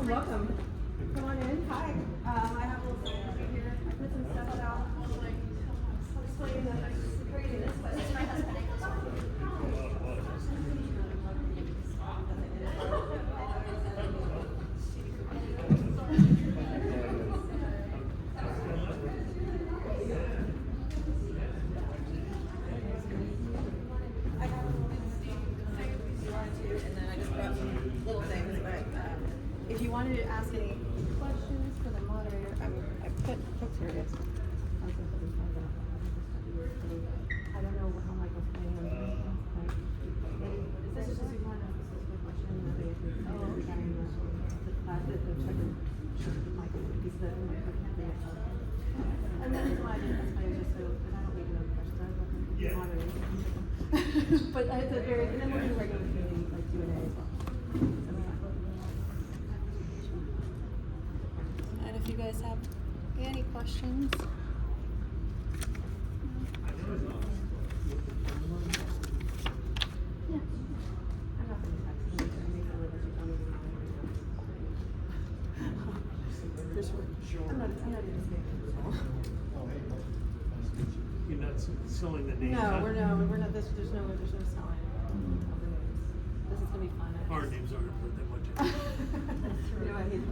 welcome. Come on in. Hi. I have a little thing over here. I put some stuff out. Explain the craziness, but it's my husband. If you wanted to ask any questions for the moderator, I put here it is. I don't know how Michael's playing on this. Is just you want to ask a question? Oh, okay. Michael, he's the and then why I didn't play just so, but I don't need to know the questions. I don't think the moderator. But it's a very, and then we'll do regular Q&A, like Q&A as well. And if you guys have any questions. Yeah. I'm not going to text you. I'm not even saying You're not selling the names? No, we're not. There's no selling of the names. This is gonna be fun. Our names aren't worth that much. You know what? He's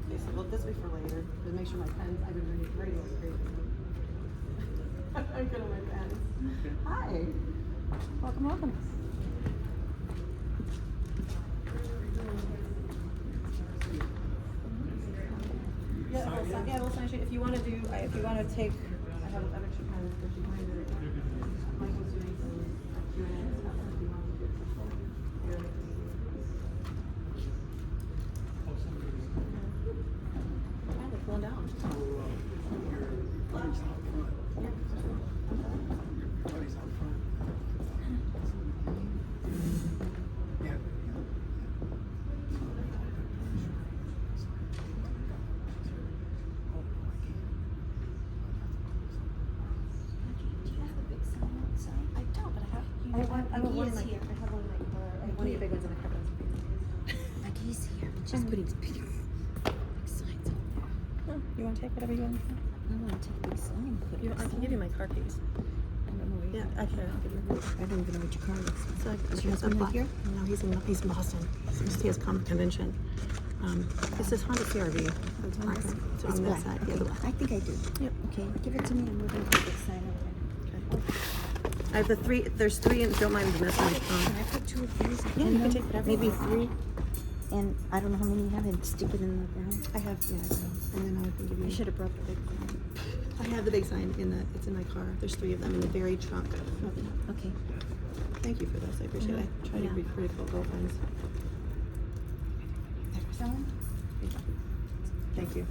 okay, so well, this will be for later. To make sure my pens. I've been writing like crazy. I'm good on my pens. Okay. Hi. Welcome. Yeah, we'll sign sheet. If you want to take, I have extra pens for you. Michael's doing some Q&A stuff. If you want to do it here. Yeah, they're pulling down. So, your buddy's out front. Your buddy's out front. Yeah. I have one in my car. I have one of your big ones in my car. McGee's here. She's putting big signs up there. You want to take whatever you want? I want to take big sign. I can give you my car keys. I don't know where you Yeah, actually, I'll give you. I don't even know what your car is. So Is your husband not here? No, he's in Boston. He has convention. This is Honda CRV. It's on It's that black. side. Okay. Yeah, the black. I think I do. Yep. Okay, give it to me and we're going to put big sign up there. Okay. I have the three. There's three, and don't mind the mess on my Can phone. I put two of these Yeah, in you can them? take whatever you Maybe want. three. And I don't know how many you have and stick it in the ground. I have, yeah, and then I can give you. I should have brought the big sign. I have the big sign it's in my car. There's three of them in the very trunk. Okay. Thank you for this. I appreciate it. I try to be pretty cool girlfriends. Someone? Thank you.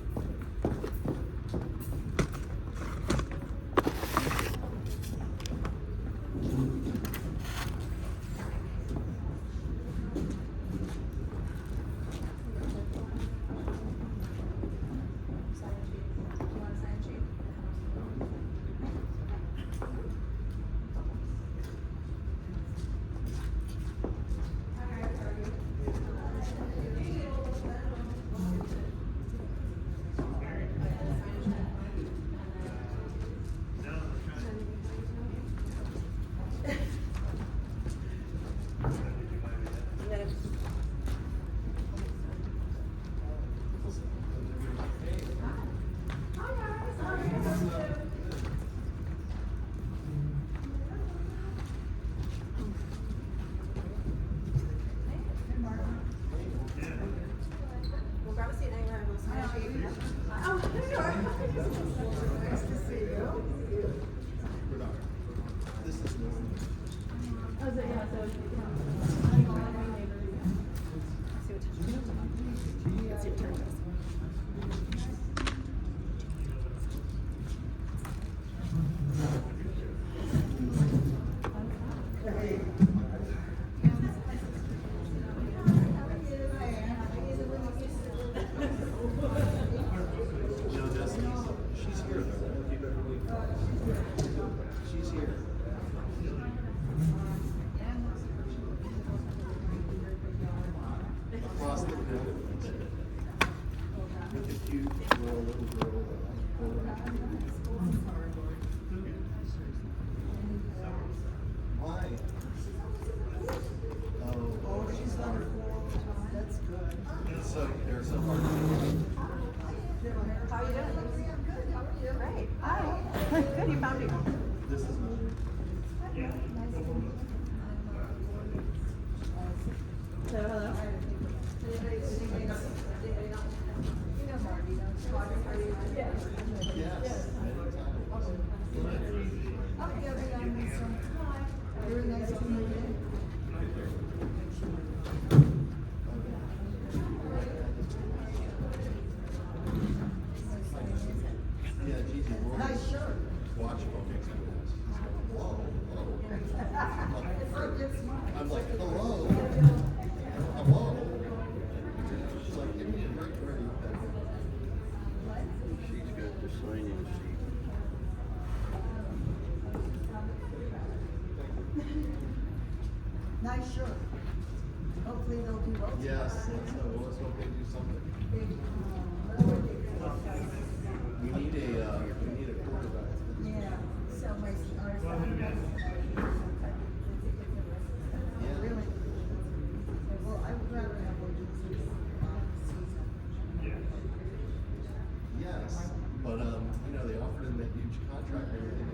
This is mine. So, hello? Yes. Very nice to meet you. Yeah, Gigi, we're Nice shirt. watching all these videos. Whoa, I'm like, hello. Hello. She's like, give me a break where you She's got the sign-in sheet. Nice shirt. Hopefully they'll do both. Yes, let's hope they do something. We need a quarterback. Yeah, so my, Yeah. really. Well, I would rather have one season. Yes, but they offered him that huge contract and everything.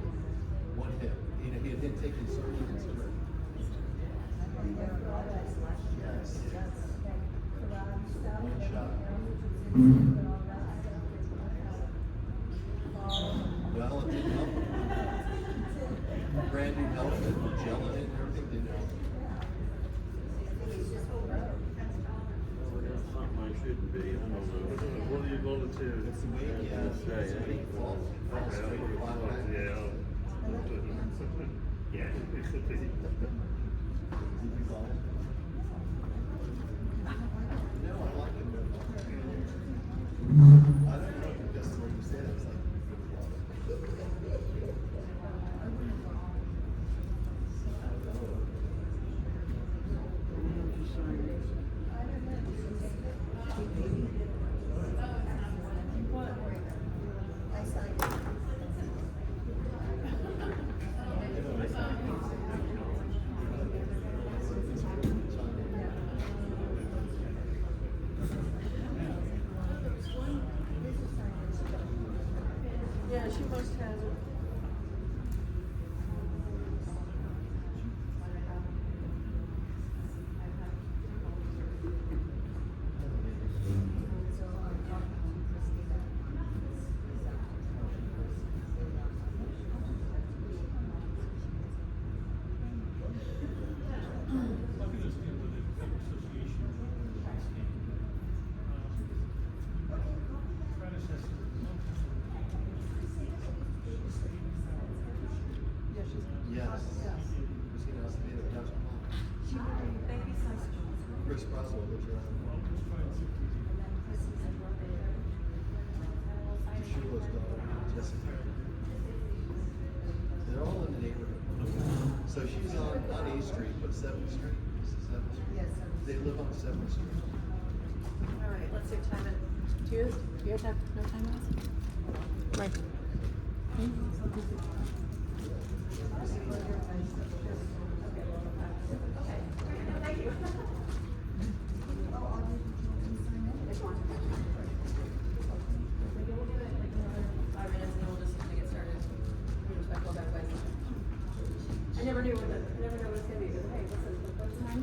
One hit. He had taken so many hits already. Yes. One shot. Well, it didn't help. Brand new helmet, gel in it and everything didn't help. Well, there's something I shouldn't be, I don't know. What are you gonna do? It's the way, yeah. Let's say, It's the way it falls. Falls straight to the bottom back. Yeah. Did you call it? No, I like it. I don't know, because the way you said it, it's like. I signed it. Yeah, she must have it. Yes. Christina has to be the couch. Thank you so much. Chris Broswell lives around. Shula's daughter, Jessica. They're all in the neighborhood. So she's on 8th Street, but 7th Street. This is 7th Street. Yes. They live on 7th Street. All right, let's take time. Do you guys have no time else? Right. I never knew what it's gonna be, but hey, listen, what's the time?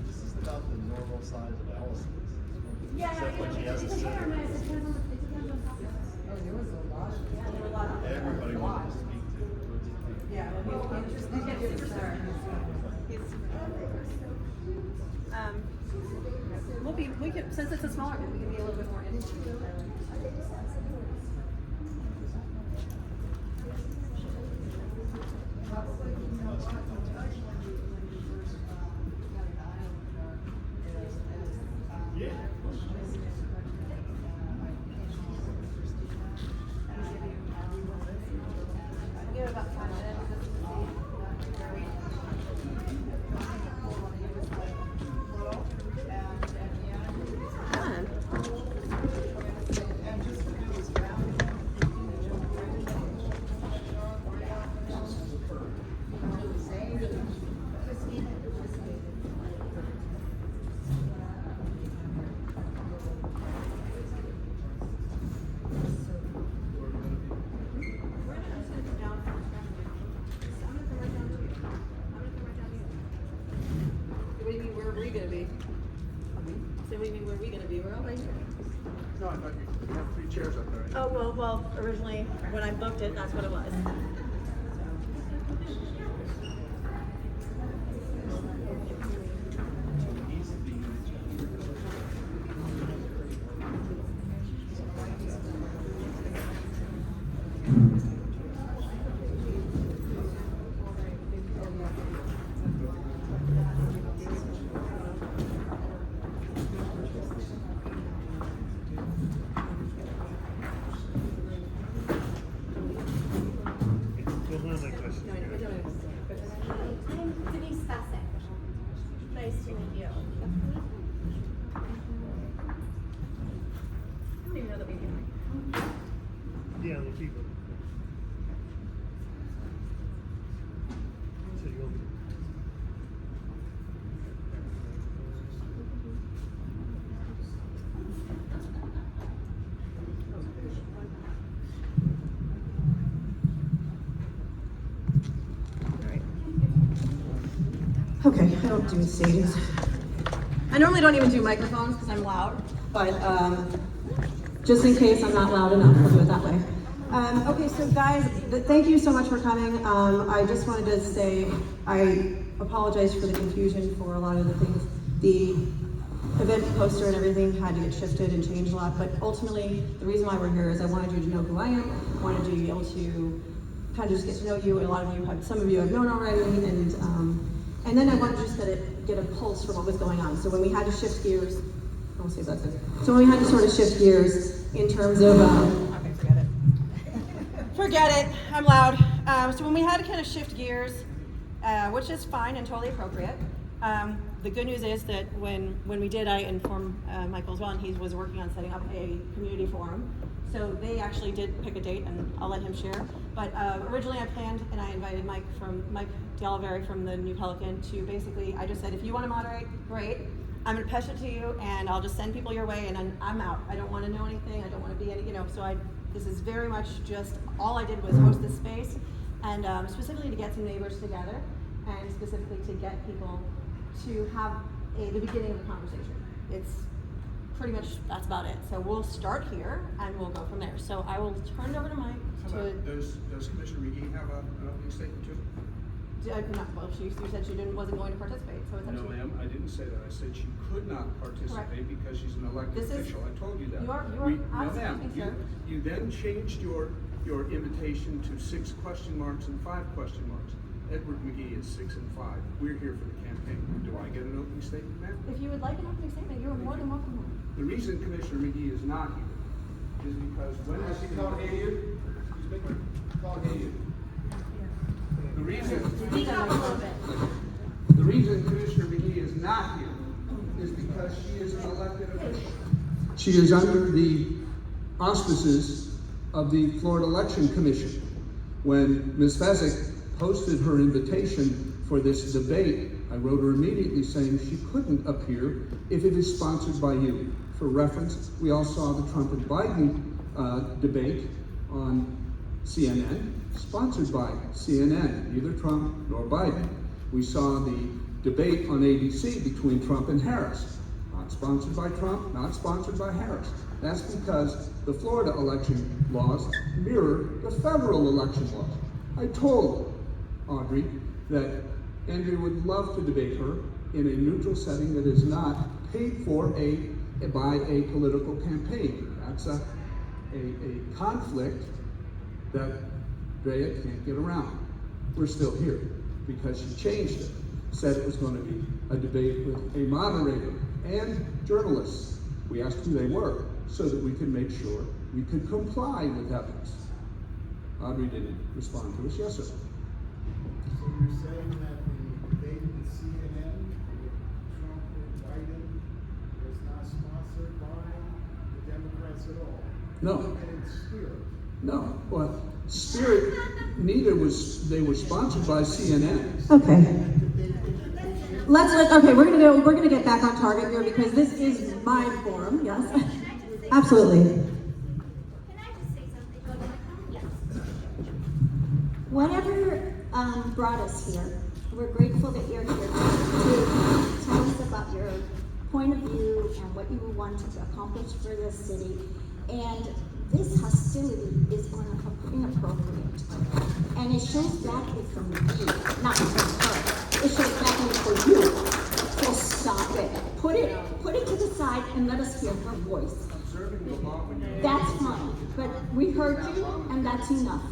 This is about the normal size of Allison's. Yeah, Except when she has a center. Oh, there was a lot of. Yeah, there were a lot of. Everybody wanted to speak to. Yeah, well, he's a superstar. He's we can, since it's a smaller one, we can be a little bit more intimate. Give it about 5 minutes just to see. Fun. Oh, well, originally, when I booked it, that's what it was. I'm Denise Fesik. Nice to meet you. I don't even know that we can. Yeah, the people. So you want me Okay, I don't do stages. I normally don't even do microphones because I'm loud, but just in case I'm not loud enough, I'll do it that way. Okay, so guys, thank you so much for coming. I just wanted to say I apologize for the confusion for a lot of the things. The event poster and everything had to get shifted and changed a lot, but ultimately, the reason why we're here is I wanted you to know who I am, I wanted you to be able to kind of just get to know you, and a lot of you have, some of you I've known already, and then I wanted to just get a pulse for what was going on. So when we had to shift gears, I'll see if that's it. So when we had to sort of shift gears in terms of, okay, forget it. Forget it, I'm loud. So when we had to kind of shift gears, which is fine and totally appropriate, the good news is that when we did, I informed Michael as well, and he was working on setting up a community forum. So they actually did pick a date, and I'll let him share. But originally I planned, and I invited Mike DeOliveira from the New Pelican to basically, I just said, if you want to moderate, great. I'm going to push it to you, and I'll just send people your way, and I'm out. I don't want to know anything. I don't want to be any, so this is very much just, all I did was host this space, and specifically to get some neighbors together, and specifically to get people to have the beginning of the conversation. It's pretty much, that's about it. So we'll start here, and we'll go from there. So I will turn it over to Mike. Does Commissioner McGee have an opening statement too? Well, she said she wasn't going to participate, so it's up No, to you. ma'am, I didn't say that. I said she could not participate Correct. because she's an elected This is- official. I told you that. You are No, absolutely, ma'am. sir. You then changed your invitation to 6 question marks and 5 question marks. Edward McGee is 6 and 5. We're here for the campaign. Do I get an opening statement, ma'am? If you would like an opening statement, you're more than welcome. The reason Commissioner McGee is not here is because when She can't hear you. Excuse me. Can't hear you. the reason Speak up a little bit. The reason Commissioner McGee is not here is because she is an elected official. She is under the auspices of the Florida Election Commission. When Ms. Fesik posted her invitation for this debate, I wrote her immediately saying she couldn't appear if it is sponsored by you. For reference, we all saw the Trump and Biden debate on CNN, sponsored by CNN, neither Trump nor Biden. We saw the debate on ABC between Trump and Harris, not sponsored by Trump, not sponsored by Harris. That's because the Florida election laws mirror the federal election laws. I told Audrey that Andrea would love to debate her in a neutral setting that is not paid for by a political campaign. That's a conflict that Andrea can't get around. We're still here because she changed it. Said it was going to be a debate with a moderator and journalists. We asked who they were so that we could make sure we could comply with ethics. Audrey didn't respond to us. Yes, sir. So you're saying that the debate with CNN with Trump and Biden was not sponsored by the Democrats at all? No. And in spirit? No. Well, Spirit, neither was, they were sponsored by CNN. Okay. Okay, we're gonna get back on target here because this is my forum, yes? Absolutely. Can I just say something? Yes. Whatever brought us here, we're grateful that you're here to tell us about your point of view and what you wanted to accomplish for this city. And this hostility is inappropriate. And it shows back it from you, not from her. It shows back it for you. So stop it. Put it to the side and let us hear her voice. That's fine, but we heard you, and that's enough.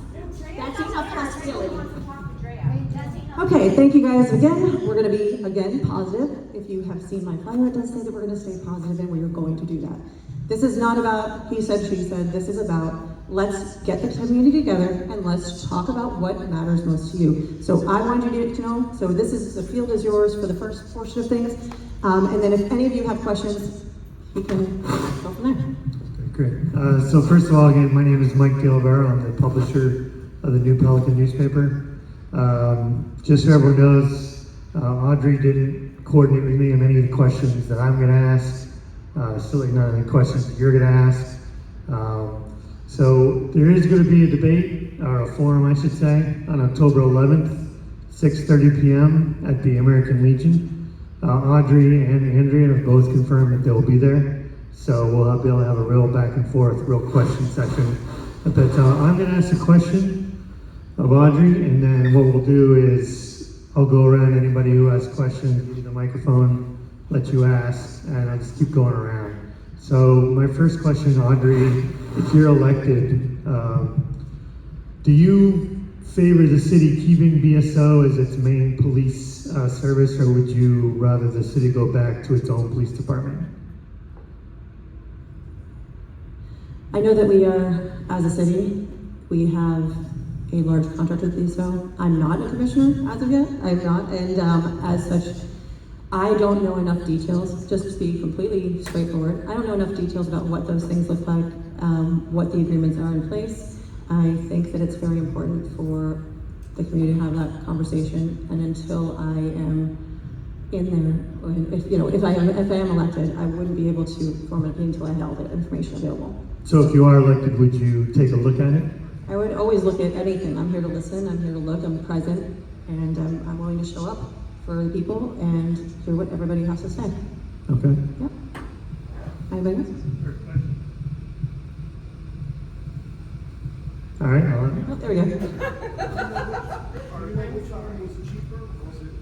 That's enough hostility. Okay, thank you guys again. We're going to be, again, positive. If you have seen my flyer, it does say that we're going to stay positive, and we are going to do that. This is not about he said, she said. This is about let's get the community together, and let's talk about what matters most to you. So I want you to know, so this is, the field is yours for the first portion of things. And then if any of you have questions, you can go from there. Great. So first of all, again, my name is Mike Gilbert. I'm the publisher of the New Pelican newspaper. Just so everyone knows, Audrey didn't coordinate with me on any of the questions that I'm going to ask. Certainly not any questions that you're going to ask. So there is going to be a debate, or a forum I should say, on October 11th, 6:30 p.m. at the American Legion. Audrey and Andrea have both confirmed that they'll be there. So we'll be able to have a real back and forth, real question session. But I'm going to ask a question of Audrey, and then what we'll do is I'll go around anybody who has questions, give you the microphone, let you ask, and I'll just keep going around. So my first question, Audrey, if you're elected, do you favor the city keeping BSO as its main police service, or would you rather the city go back to its own police department? I know that we are, as a city, we have a large contract with BSO. I'm not a commissioner as of yet. I'm not, and as such, I don't know enough details, just to be completely straightforward. I don't know enough details about what those things look like, what the agreements are in place. I think that it's very important for the community to have that conversation, and until I am in there, if I am elected, I wouldn't be able to form an opinion until I had all the information available. So if you are elected, would you take a look at it? I would always look at anything. I'm here to listen, I'm here to look, I'm present, and I'm willing to show up for the people and hear what everybody has to say. Okay. Yep. Anybody else? All right. Oh, there we go. Are you able which one was cheaper? Was it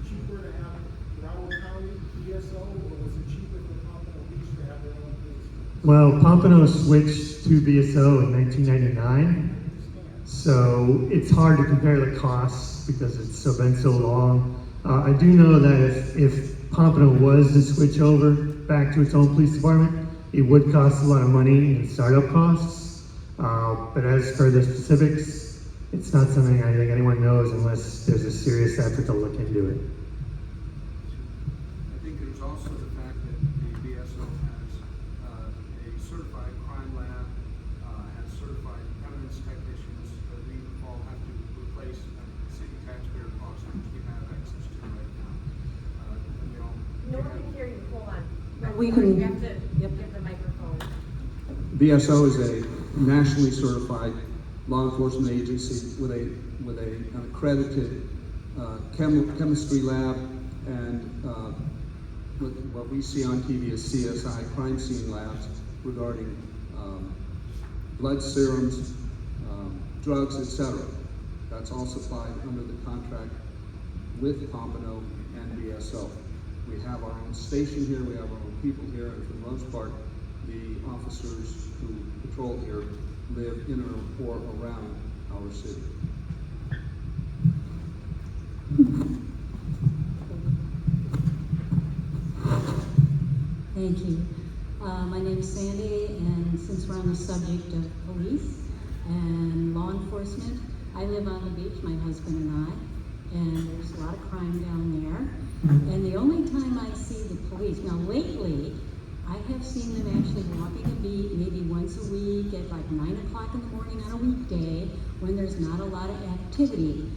cheaper to have Broward County BSO, or was it cheaper for Pompano Beach to have their own police? Well, Pompano switched to BSO in 1999, so it's hard to compare the costs because it's been so long. I do know that if Pompano was to switch over back to its own police department, it would cost a lot of money in startup costs. But as for the specifics, it's not something I think anyone knows unless there's a serious effort to look into it. I think there's also the fact that the BSO has a certified crime lab, has certified evidence technicians that we all have to replace at city taxpayer costs, which we have access to right now. And we all. No one can hear you, hold on. We can- You have to give the microphone. BSO is a nationally certified law enforcement agency with an accredited chemistry lab, and what we see on TV is CSI crime scene labs regarding blood serums, drugs, etc. That's all supplied under the contract with Pompano and BSO. We have our own station here, we have our own people here, and for the most part, the officers who patrol here live in or around our city. Thank you. My name is Sandy, and since we're on the subject of police and law enforcement, I live on the beach, my husband and I, and there's a lot of crime down there. And the only time I see the police, now lately, I have seen them actually walking a beat maybe once a week at like 9 o'clock in the morning on a weekday when there's not a lot of activity.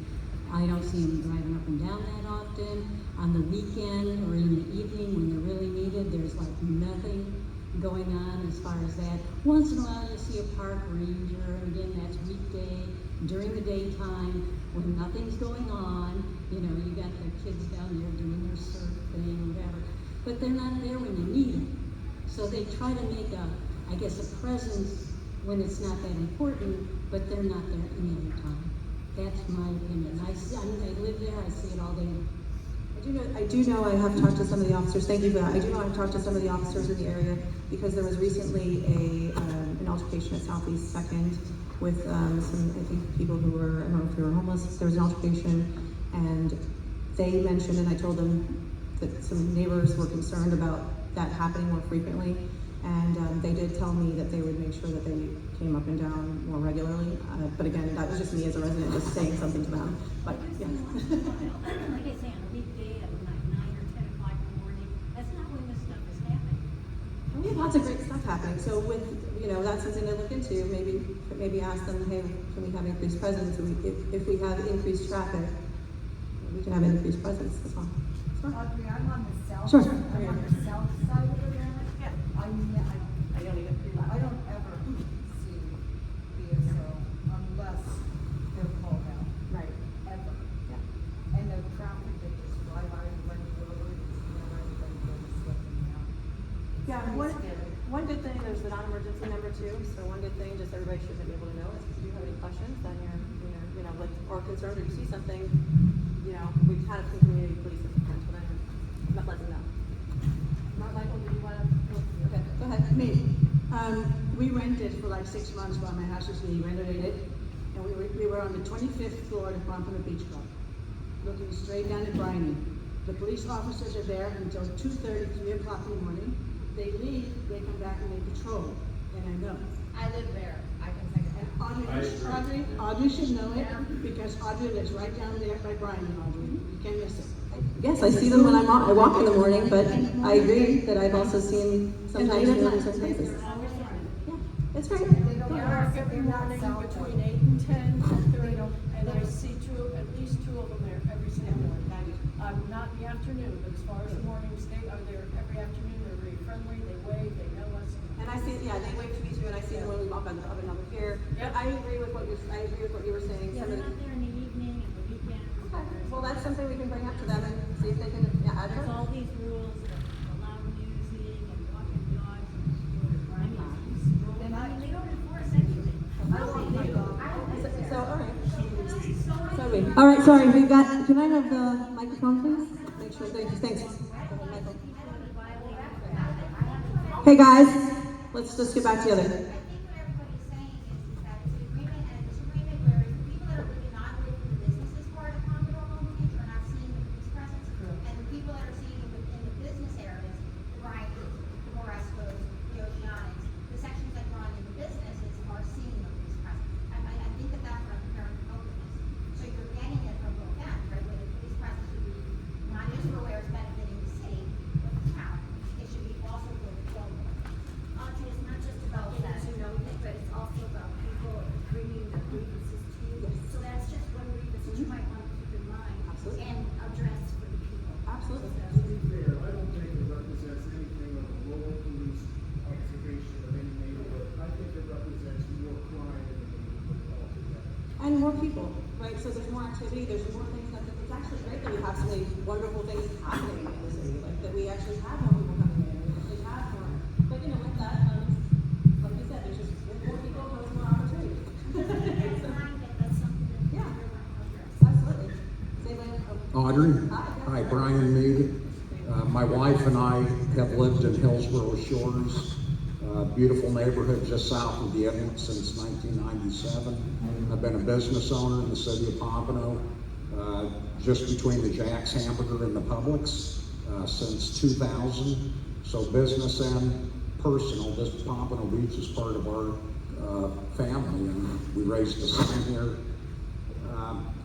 I don't see them driving up and down that often. On the weekend or in the evening when they're really needed, there's like nothing going on as far as that. Once in a while you see a park ranger, and again that's weekday. During the daytime when nothing's going on, you know, you got the kids down there doing their surfing or whatever, but they're not there when you need them. So they try to make a presence when it's not that important, but they're not there any other time. That's my opinion. I live there, I see it all day. I do know I have talked to some of the officers, thank you for that. I do know I've talked to some of the officers in the area because there was recently an altercation at Southeast 2nd with some, I think, people who were, I don't know if they were homeless. There was an altercation and they mentioned, and I told them that some neighbors were concerned about that happening more frequently. And they did tell me that they would make sure that they came up and down more regularly. But again, that was just me as a resident just saying something to them. But yeah. Like I say, on a weekday at 9 or 10 o'clock in the morning, that's not when this stuff is happening. We have lots of great stuff happening. So with, that's something to look into. Maybe ask them, hey, can we have increased presence? If we have increased traffic, we can have increased presence as well. Audrey, I'm on the south. Sure. I'm on the south side of the village. Yeah. I don't even, I don't ever see BSO unless they're called out. Right. Ever. Yeah. And the traffic, they just fly by and run over, it's never anybody really slipping out. Yeah, one good thing, there's the non-emergency number 2, so one good thing, just everybody should be able to know is if you have any questions, then you're like, or concerned, or you see something, we kind of can community police at the front, but I'm not letting them know. Michael, do you want to? Okay, go ahead. Me. We rented for like 6 months while my house was being renovated, and we were on the 25th floor of the Pompano Beach Club, looking straight down at Bryony. The police officers are there until 2:30, 3 o'clock in the morning. They leave, they come back and they patrol, and I know. I live there, I can say that. Audrey should know it, because Audrey lives right down there by Bryony, Audrey. You can't miss it. Yes, I see them when I walk in the morning, but I agree that I've also seen sometimes in certain places. Yeah, that's right. Every morning between 8 and 10, and I see at least two of them there every single morning. Not in the afternoon, but as far as the mornings, they are there every afternoon. They're very friendly, they wave, they know us. And I see, yeah, they wave to me too, and I see them when we walk up another pier. But I agree with what you were saying. Yeah, they're not there in the evening and the weekends. Well, that's something we can bring up to them and see if they can add There's it. all these rules that allow music and walking dogs. They don't enforce anything. So, all right. All right, sorry, we've got, can I have the microphone, please? Make sure, thanks. Hey, guys, let's just get back together. I think what everybody's saying is that it's an agreement, and it's an agreement where the people that are really not away from the businesses part of Pompano Beach are not seeing the police presence, and the people that are seeing it within the business areas, the Bryant's, the Morescos, the Oceanics, the sections that run in the businesses are seeing the police presence. I think that that's what I'm hearing both of this. So you're getting it from both ends, right? Where the police presence should be not just for where it's benefiting the city, but the town. It should be also for the children. Audrey, it's not just about getting to know you, but it's also about people bringing their grievances to you. So that's just one grievance that you might want to keep in mind and address for the people. Absolutely. To be fair, I don't think it represents anything of a rural police observation of any neighborhood. I think it represents more crime in the neighborhood altogether. And more people, right? So there's more activity, there's more things it's actually great that we have so many wonderful things happening in the city, like that we actually have more people coming in, we have more. But with that like you said, there's just more people, there's more opportunity. Yeah, absolutely. Audrey, hi, Brian Mead. My wife and I have lived in Hillsborough Shores, beautiful neighborhood just south of the Edmond since 1997. I've been a business owner in the city of Pompano, just between the Jack's Hamburger and the Publix since 2000. So business and personal, this Pompano Beach is part of our family, and we raised a son here.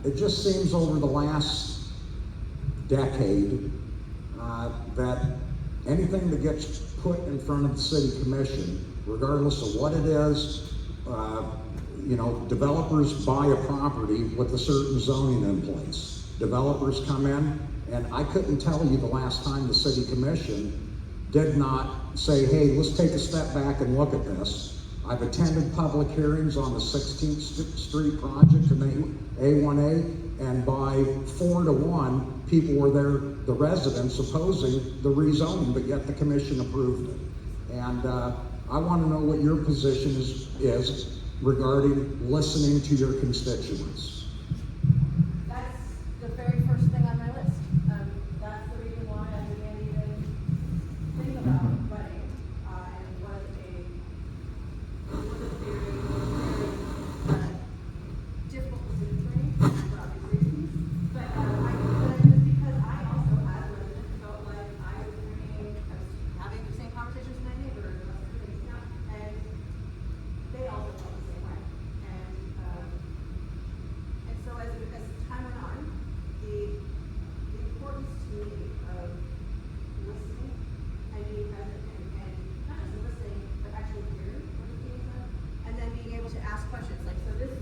It just seems over the last decade that anything that gets put in front of the city commission, regardless of what it is, developers buy a property with a certain zoning in place. Developers come in, and I couldn't tell you the last time the city commission did not say, hey, let's take a step back and look at this. I've attended public hearings on the 16th Street project in A1A, and by 4-1, people were there, the residents opposing the rezoning, but yet the commission approved it. And I want to know what your position is regarding listening to your constituents. That's the very first thing on my list. That's the reason why I began to even think about running. And it was a very difficult decision for me for obvious reasons. But just because I also had residents who felt like I was having the same conversations with my neighbors and they also felt the same way. And so as time went on, the importance to me of listening and being present and not just listening, but actually hearing what is being said, and then being able to ask questions. Like, so this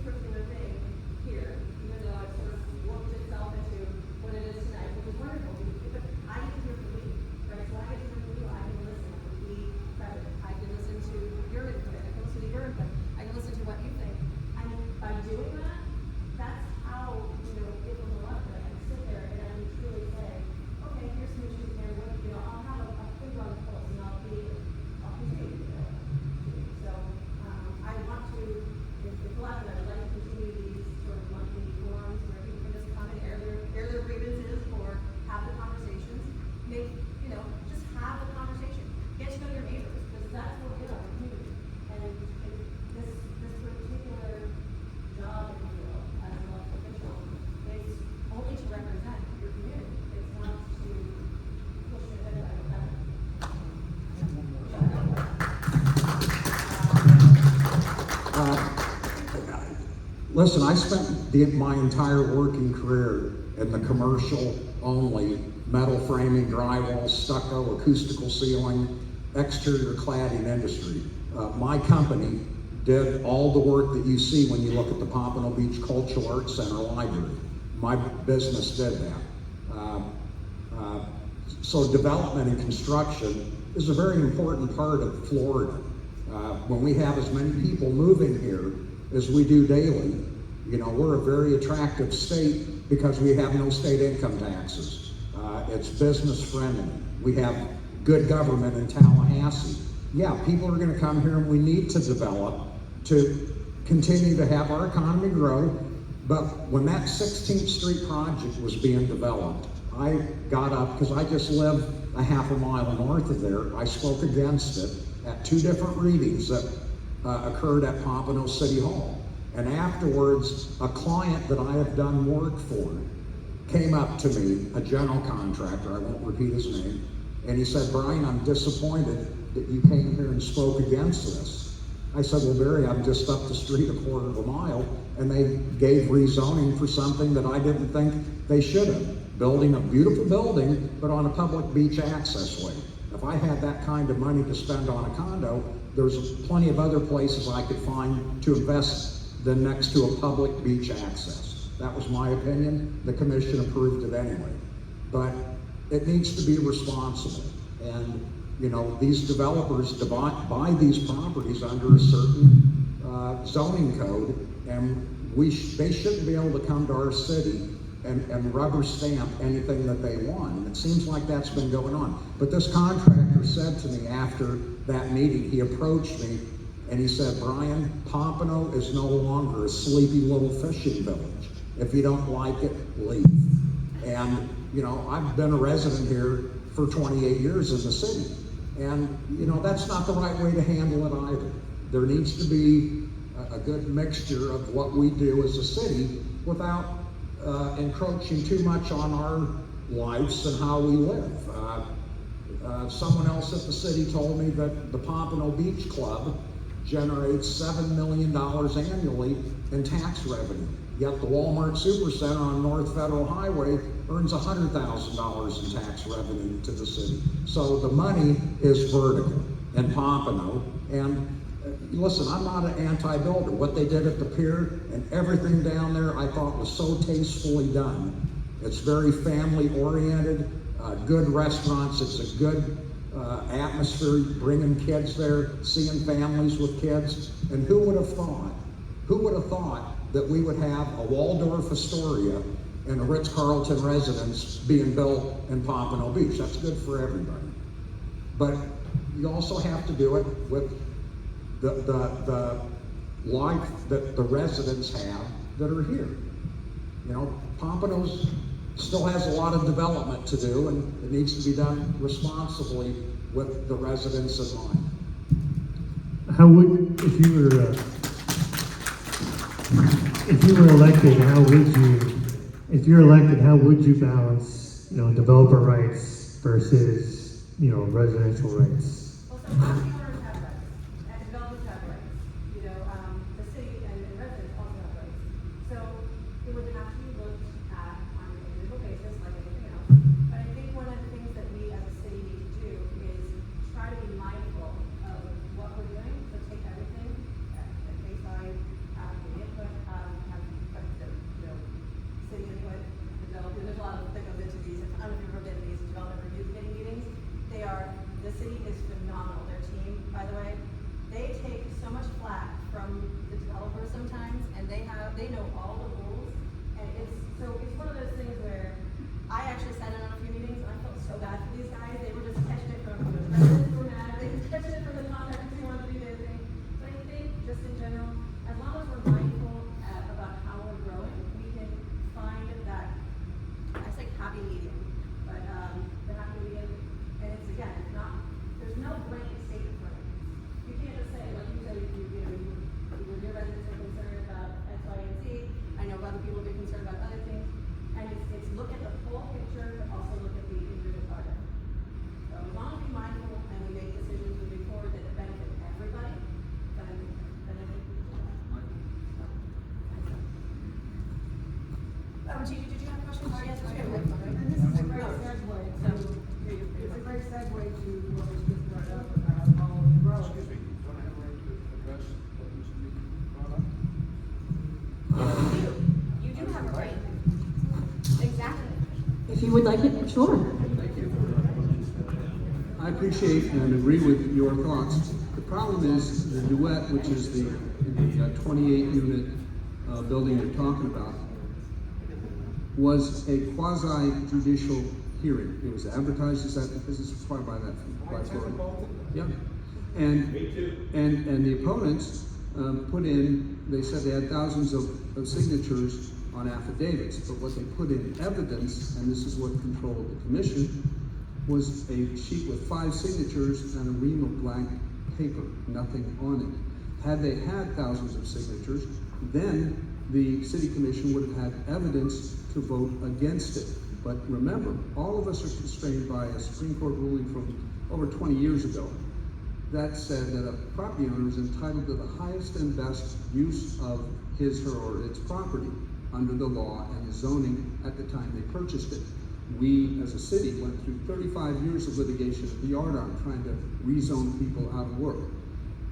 particular thing here, even though it sort of worked itself into what it is tonight, which is wonderful, but I get to hear from you, right? So I get to hear from you, I can listen, I can be present, I can listen to your input, I can listen to your input, I can listen to what you think. And by doing that, that's how, it will go up there. I can sit there and I can truly say, okay, here's some issues here, I'll have a finger on the pulse and I'll continue to do that. So, I want to, if allowed, I would like to continue these sort of monthly forums where people can just come and air their grievances or have the conversations, just have the conversation. Get to know your neighbors, because that's what we get our community. And this particular job, if you will, as an elected official, is only to represent your community. It's not to push your agenda. Listen, I spent my entire working career in the commercial only, metal framing, drywall, stucco, acoustical ceiling, exterior cladding industry. My company did all the work that you see when you look at the Pompano Beach Cultural Arts Center library. My business did that. So development and construction is a very important part of Florida. When we have as many people moving here as we do daily, we're a very attractive state because we have no state income taxes. It's business friendly. We have good government in Tallahassee. Yeah, people are going to come here and we need to develop to continue to have our economy grow. But when that 16th Street project was being developed, I got up, because I just live a half a mile north of there. I spoke against it at 2 different readings that occurred at Pompano City Hall. And afterwards, a client that I have done work for came up to me, a general contractor, I won't repeat his name, and he said, "Brian, I'm disappointed that you came here and spoke against this." I said, "Well, Barry, I'm just up the street a quarter of a mile, and they gave rezoning for something that I didn't think they should have. Building a beautiful building, but on a public beach access way. If I had that kind of money to spend on a condo, there's plenty of other places I could find to invest than next to a public beach access." That was my opinion. The commission approved it anyway. But it needs to be responsible. And, these developers buy these properties under a certain zoning code, and they shouldn't be able to come to our city and rubber stamp anything that they want. And it seems like that's been going on. But this contractor said to me after that meeting, he approached me and he said, "Brian, Pompano is no longer a sleepy little fishing village. If you don't like it, leave." And, I've been a resident here for 28 years in the city. And, that's not the right way to handle it either. There needs to be a good mixture of what we do as a city without encroaching too much on our lives and how we live. Someone else at the city told me that the Pompano Beach Club generates $7 million annually in tax revenue. Yet the Walmart Supercenter on North Federal Highway earns $100,000 in tax revenue to the city. So the money is vertical in Pompano. And listen, I'm not an anti-builder. What they did at the pier and everything down there I thought was so tastefully done. It's very family-oriented, good restaurants. It's a good atmosphere, bringing kids there, seeing families with kids. And who would have thought that we would have a Waldorf Astoria and a Ritz-Carlton residence being built in Pompano Beach? That's good for everybody. But you also have to do it with the life that the residents have that are here. You know, Pompano's still has a lot of development to do, and it needs to be done responsibly with the residents in mind. How would, if you were elected, if you're elected, how would you balance, you know, developer rights versus, you know, residential rights? Well, so property owners have rights, and developers have rights. You know, the city and residents also have rights. So it would have to be looked at on an individual basis, like anything else. But I think one of the things that we as a city need to do is try to be mindful of what we're doing. So take everything at face value, the input, have the, you know, city input, development. There's a lot that goes into these. I don't know if you've ever been to these development review committee meetings. The city is phenomenal. Their team, by the way, they take so much flack from the developers sometimes, and they know all the rules, and it's one of those things where I actually sat in on a few meetings, and I felt so bad for these guys. They were just catching it from the residents who were mad, they were catching it from the contractors who wanted to do their thing. But I think, just in general, as long as we're mindful about how we're growing, we can find that, I say happy medium, but the happy medium, and it's again, it's not, there's no blanket statement for it. You can't just say, like you said, your residents are concerned about X, Y, and Z. I know other people will be concerned about other things. And it's look at the whole picture, but also look at the individual project. So as long as we're mindful and we make decisions moving forward that benefit everybody, then I think did you have a question? Oh, yes, I have one. And this is a great segue to, it's a great segue to what was just brought up about all of the growth. Excuse me, don't I have a right to address what was being brought up? You do have a right. Exactly. if you would like it, sure. Thank you. I appreciate and agree with your thoughts. The problem is the Duet, which is the 28-unit building you're talking about, was a quasi-judicial hearing. It was advertised as that because it's required by that by Florida. Yep. And the opponents put in, they said they had thousands of signatures on affidavits, but what they put in evidence, and this is what controlled the commission, was a sheet with 5 signatures and a ream of blank paper, nothing on it. Had they had thousands of signatures, then the city commission would have had evidence to vote against it. But remember, all of us are constrained by a Supreme Court ruling from over 20 years ago that said that a property owner is entitled to the highest and best use of his, her, or its property under the law and the zoning at the time they purchased it. We, as a city, went through 35 years of litigation at the yardarm trying to rezone people out of work.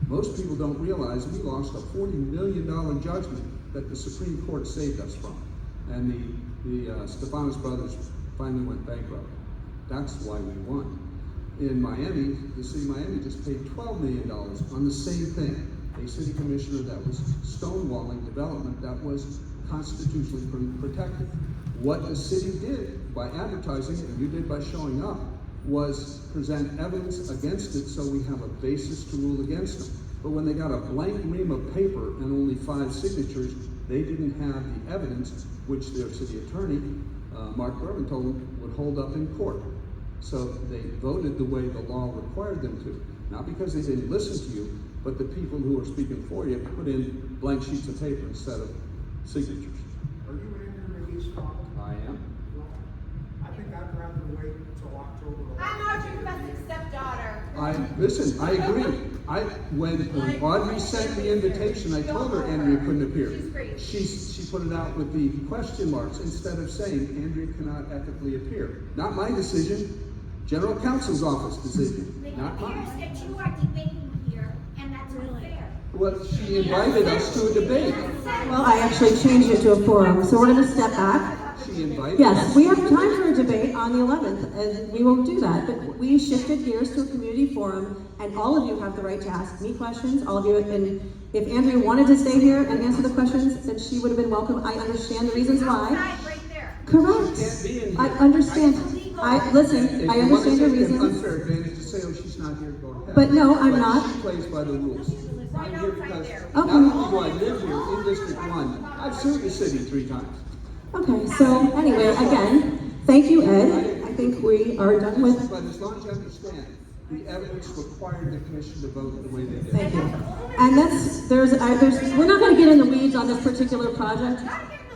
Most people don't realize we lost a $40 million judgment that the Supreme Court saved us from. And the Stefanos brothers finally went bankrupt. That's why we won. In Miami, the city of Miami just paid $12 million on the same thing. A city commissioner that was stonewalling development that was constitutionally protected. What the city did by advertising it, and you did by showing up, was present evidence against it so we have a basis to rule against them. But when they got a blank ream of paper and only 5 signatures, they didn't have the evidence which their city attorney, Mark Berman, told them would hold up in court. So they voted the way the law required them to. Not because they didn't listen to you, but the people who were speaking for you put in blank sheets of paper instead of signatures. Are you Andrea McGee's father? I am. I think I'd rather wait until October. I'm Audrey Fesik's stepdaughter. Listen, I agree. When Audrey sent the invitation, I told her Andrea couldn't appear. She's great. She put it out with the question marks instead of saying Andrea cannot ethically appear. Not my decision, General Counsel's office decision, It not appears mine. that you are debating here, and that's unfair. Well, she invited us to a debate. Well, I actually changed it to a forum, so we're gonna step back. She invited Yes, us. we have time for a debate on the 11th, and we will do that, but we shifted gears to a community forum, and all of you have the right to ask me questions, all of you, and if Andrea wanted to stay here and answer the questions, then she would have been welcome. I understand the reasons why. Outside, right there. Correct. Can't be in I here. understand. It's illegal. If I you want to understand your take an reasons. unfair advantage to say, oh, she's not here, go ahead. But no, I'm But not. she plays by the rules. I'm here because Okay. not only do I live here in District 1, I've served the city 3 times. Okay, so anyway, again, thank you, Ed. I think we are done with. But as long as you understand, the evidence required the commission to vote the way they did. Thank you. And we're not going to get in the weeds on this particular project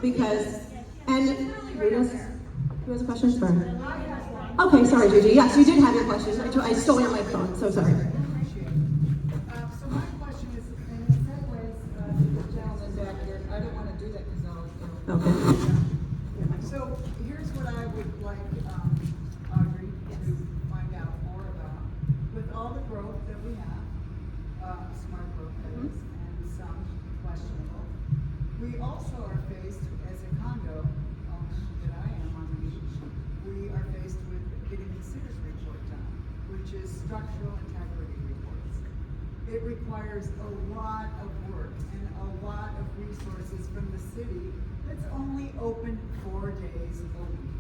because, and who has a question? Sorry. Okay, sorry, Gigi. Yes, you did have your question. I stole your microphone, so sorry. So my question is, and it segues to the gentleman back here. I don't want to do that because I'll. Okay. So here's what I would like Audrey to find out more about. With all the growth that we have, smart growth that is, and some questionable, we also are faced as a condo owner that I am on the beach. We are faced with getting the sitters report done, which is structural integrity reports. It requires a lot of work and a lot of resources from the city that's only open 4 days a week.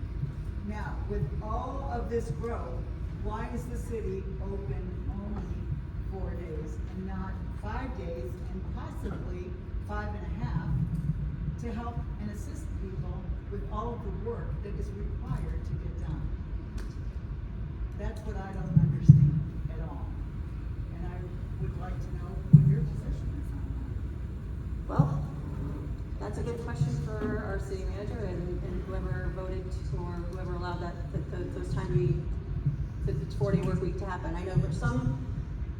Now, with all of this growth, why is the city open only 4 days and not 5 days and possibly 5.5 to help and assist people with all of the work that is required to get done? That's what I don't understand at all. And I would like to know what your position is on that. Well, that's a good question for our city manager and whoever voted or whoever allowed those the 4-day work week to happen. I know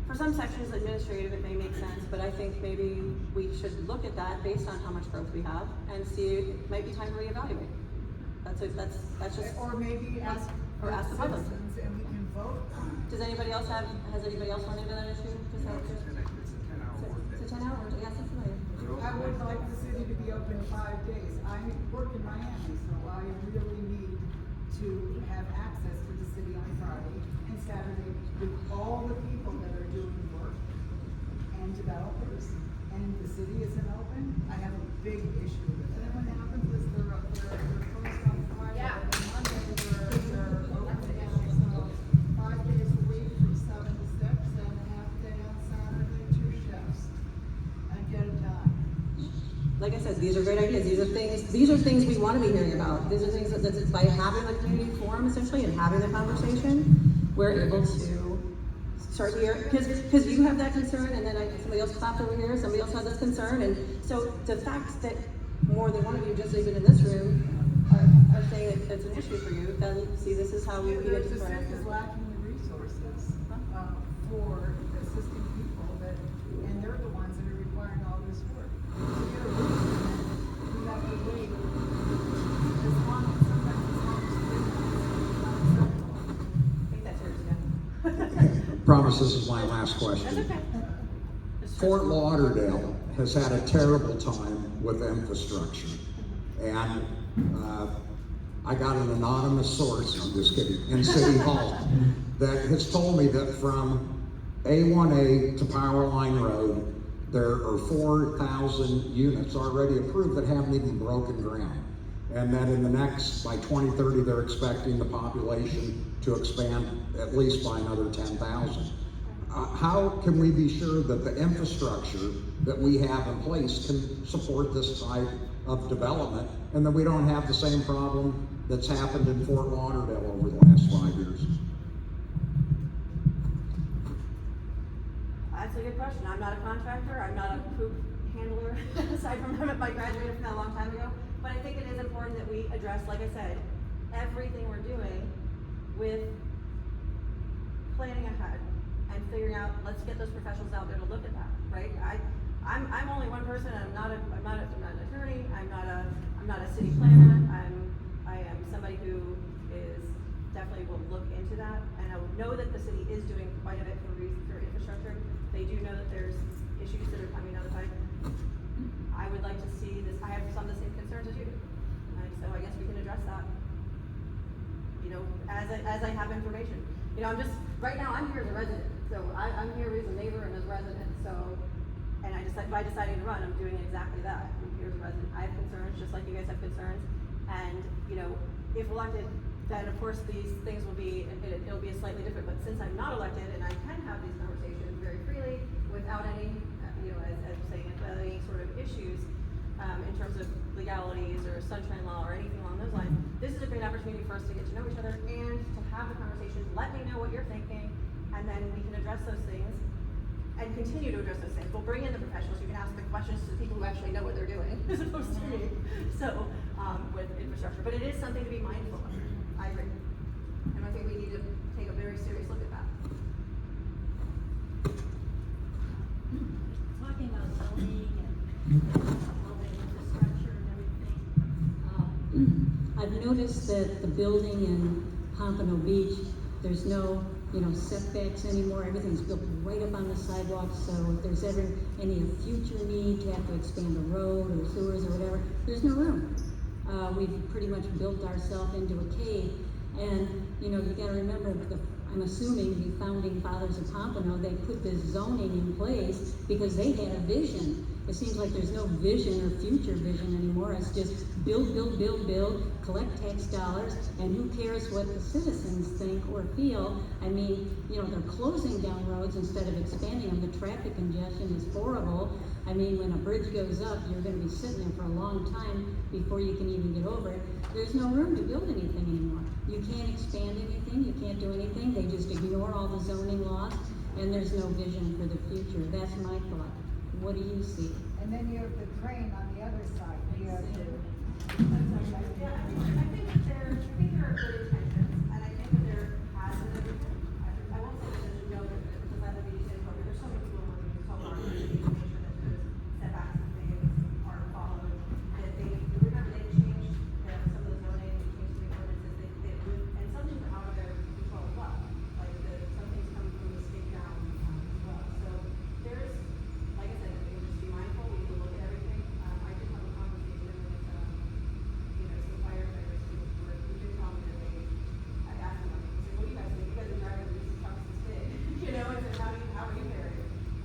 for some sections administrative it may make sense, but I think maybe we should look at that based on how much growth we have and see it might be time to reevaluate. That's just. Or maybe ask the public. citizens and we can vote on it. Has anybody else run into that issue? It's a 10-hour workday. It's a 10-hour workday. Yes, I'm familiar. I would like the city to be open 5 days. I work in Miami, so I really need to have access to the city on Friday and Saturday with all the people that are doing work and developers. And the city isn't open. I have a big issue with it. And then what happens is they're closed on Friday and Monday they're open. So 5 days a week from 7 to 6 and a half day on Saturday, 2 shifts. And get it done. Like I said, these are great ideas. These are things we want to be hearing about. These are things that by having the community forum essentially and having the conversation, we're able to start here because you have that concern, and then somebody else clapped over here. Somebody else has this concern, and so the fact that more than one of you, just even in this room, are saying that it's an issue for you, then see, this is how we get to The city is lacking the resources for assisting people and they're the ones that are requiring all this work. To get a roof permit, you have to wait sometimes as long as 3 months. I think that's yours, yeah. Promise this is my last question. Fort Lauderdale has had a terrible time with infrastructure. And I got an anonymous source, I'm just kidding, in City Hall that has told me that from A1A to Powerline Road, there are 4,000 units already approved that haven't even broken ground. And that in the next, by 2030, they're expecting the population to expand at least by another 10,000. How can we be sure that the infrastructure that we have in place can support this type of development and that we don't have the same problem that's happened in Fort Lauderdale over the last 5 years? That's a good question. I'm not a contractor. I'm not a poop handler, aside from him. I graduated from that a long time ago. But I think it is important that we address, like I said, everything we're doing with planning ahead and figuring out, let's get those professionals out there to look at that, right? I'm only one person. I'm not an attorney. I'm not a city planner. I am somebody who is definitely will look into that, and I know that the city is doing quite a bit for infrastructure. They do know that there's issues that are coming down the pipe. I would like to see this. I have some of the same concerns as you, so I guess we can address that. You know, as I have information. You know, right now I'm here as a resident, so I'm here as a neighbor and as a resident. So, and by deciding to run, I'm doing exactly that. I'm here as a resident. I have concerns, just like you guys have concerns. And you know, if elected, then of course these things will be, it'll be slightly different. But since I'm not elected and I can have these conversations very freely without any, as I'm saying, without any sort of issues in terms of legalities or sunshine law or anything along those lines, this is a great opportunity for us to get to know each other and to have the conversation. Let me know what you're thinking, and then we can address those things and continue to address those things. We'll bring in the professionals. You can ask the questions to the people who actually know what they're doing, as opposed to me. So, with infrastructure, but it is something to be mindful of. I agree, and I think we need to take a very serious look at that. Talking about zoning and all the infrastructure and everything, I've noticed that the building in Pompano Beach, there's no setbacks anymore. Everything's built right up on the sidewalk, so if there's ever any future need to have to expand a road or sewers or whatever, there's no room. We've pretty much built ourselves into a cave, and you gotta remember, I'm assuming the founding fathers of Pompano, they put this zoning in place because they had a vision. It seems like there's no vision or future vision anymore. It's just build, build, build, build, collect tax dollars, and who cares what the citizens think or feel. I mean, they're closing down roads instead of expanding them. The traffic congestion is horrible. I mean, when a bridge goes up, you're gonna be sitting there for a long time before you can even get over it. There's no room to build anything anymore. You can't expand anything, you can't do anything. They just ignore all the zoning laws, and there's no vision for the future. That's my thought. What do you see? And then you have the train on the other side. You have the, Yeah, I think that there are good intentions, and I think that there has been a vision. I won't say that there's no vision, because that would be inappropriate. There's so many people working so hard to make sure that those setbacks and things are followed. That remember they changed some of the zoning, they changed the ordinances, and some things are out of their control as well. Like some things come from the state down as well. So there's, like I said, we just be mindful. We need to look at everything. I did have a conversation with some firefighters who did tell me that I asked them, I said, what do you guys think? You guys are driving these trucks this big, and said, how are you faring?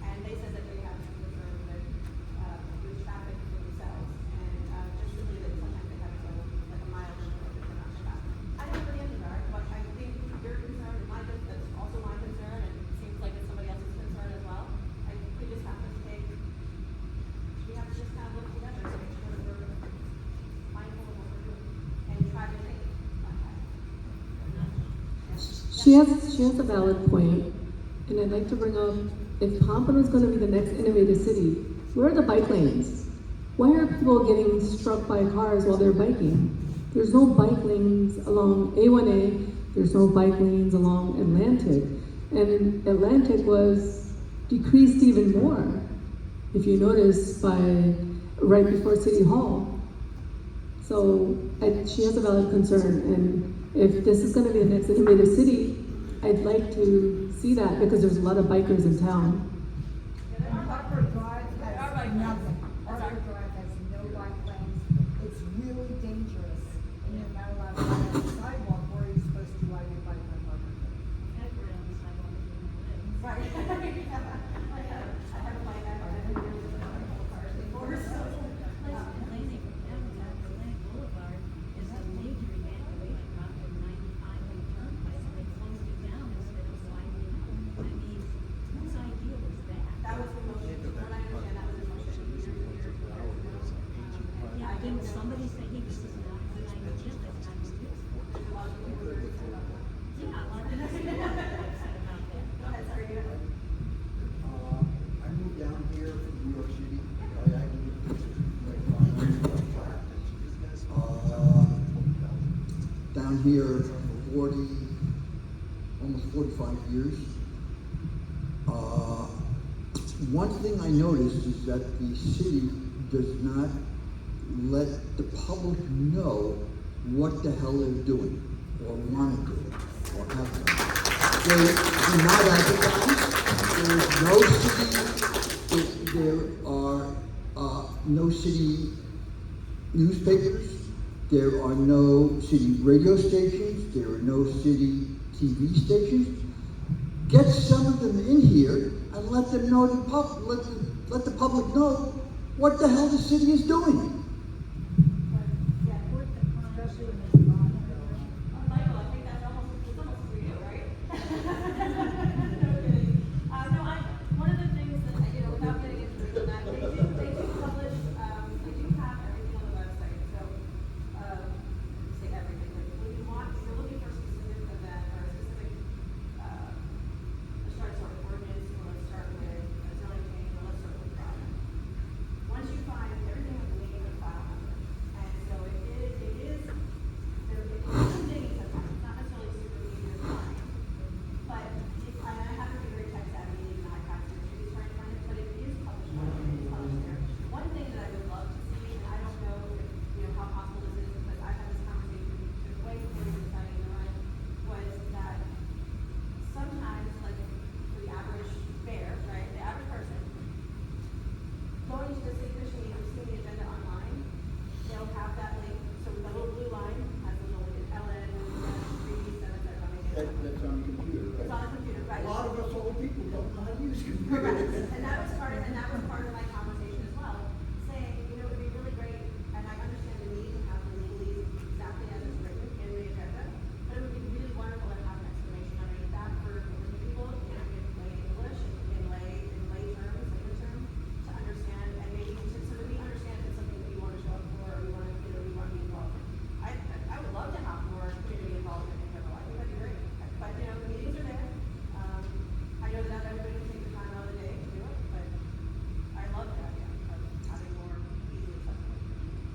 And they said that they have some concern with traffic for themselves, and just simply that sometimes they have a mild that they're not fast. I don't know what the answers are, but I think your concern is that's also my concern, and it seems like it's somebody else's concern as well. We just have to just kind of look together to make sure that we're mindful of what we're doing and try to think. She has a valid point, and I'd like to bring up, if Pompano is going to be the next innovative city, where are the bike lanes? Why are people getting struck by cars while they're biking? There's no bike lanes along A1A, there's no bike lanes along Atlantic, and Atlantic was decreased even more, if you notice, by right before City Hall. So she has a valid concern, and if this is going to be the next innovative city, I'd like to see that because there's a lot of bikers in town. Harper Drive has nothing. Harper Drive has no bike lanes. It's really dangerous, and you're not allowed to ride on the sidewalk where you're supposed to ride your bike on Harper Drive. Right. I have a plan that I've been doing with cars before, so. Boulevard is a major evacuation route from 95 and Turnpike. They closed it down instead of widening it. I mean, whose idea was that? That was the motion. When I understand, that was the motion. Yeah, didn't somebody say, hey, this is not a good idea, let's not do this? Yeah, well, there's about that. Go ahead, sorry, go ahead. I moved down here from New York City. Down here almost 45 years. One thing I noticed is that the city does not let the public know what the hell they're doing, or want to do, or have done. They do not advertise. There are no city newspapers. There are no city radio stations. There are no city TV stations. Get some of them in here and let them know let the public know what the hell the city is doing. Michael,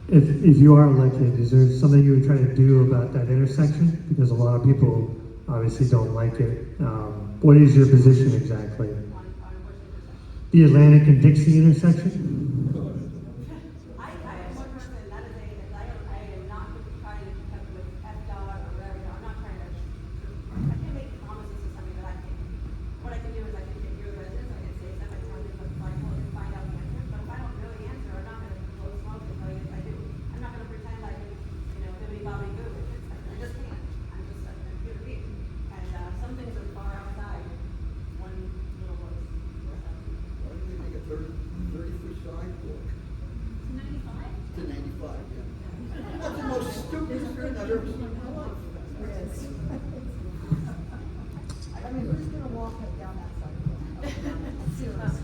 if you are elected, is there something you would try to do about that intersection? Because a lot of people obviously don't like it. What is your position exactly? The Atlantic and Dixie intersection? I am one person that is saying that I am not trying to keep up with FDOT or whatever. I'm not trying to. I can't make promises to something that I can't. What I can do is I can get your residents. I can say stuff. I can tell them like and find out the answer. But if I don't know the answer, I'm not going to blow smoke and tell you if I do. I'm not going to pretend I can, bibbidi bobbidi boo. I just can't. I'm just a computer being. And some things are far outside one little voice. Why don't we make a 30-foot sidewalk? 95? To 95, yeah. That's the most stupidest thing I've ever seen in my life. I mean, who's gonna walk down that sidewalk? Seriously.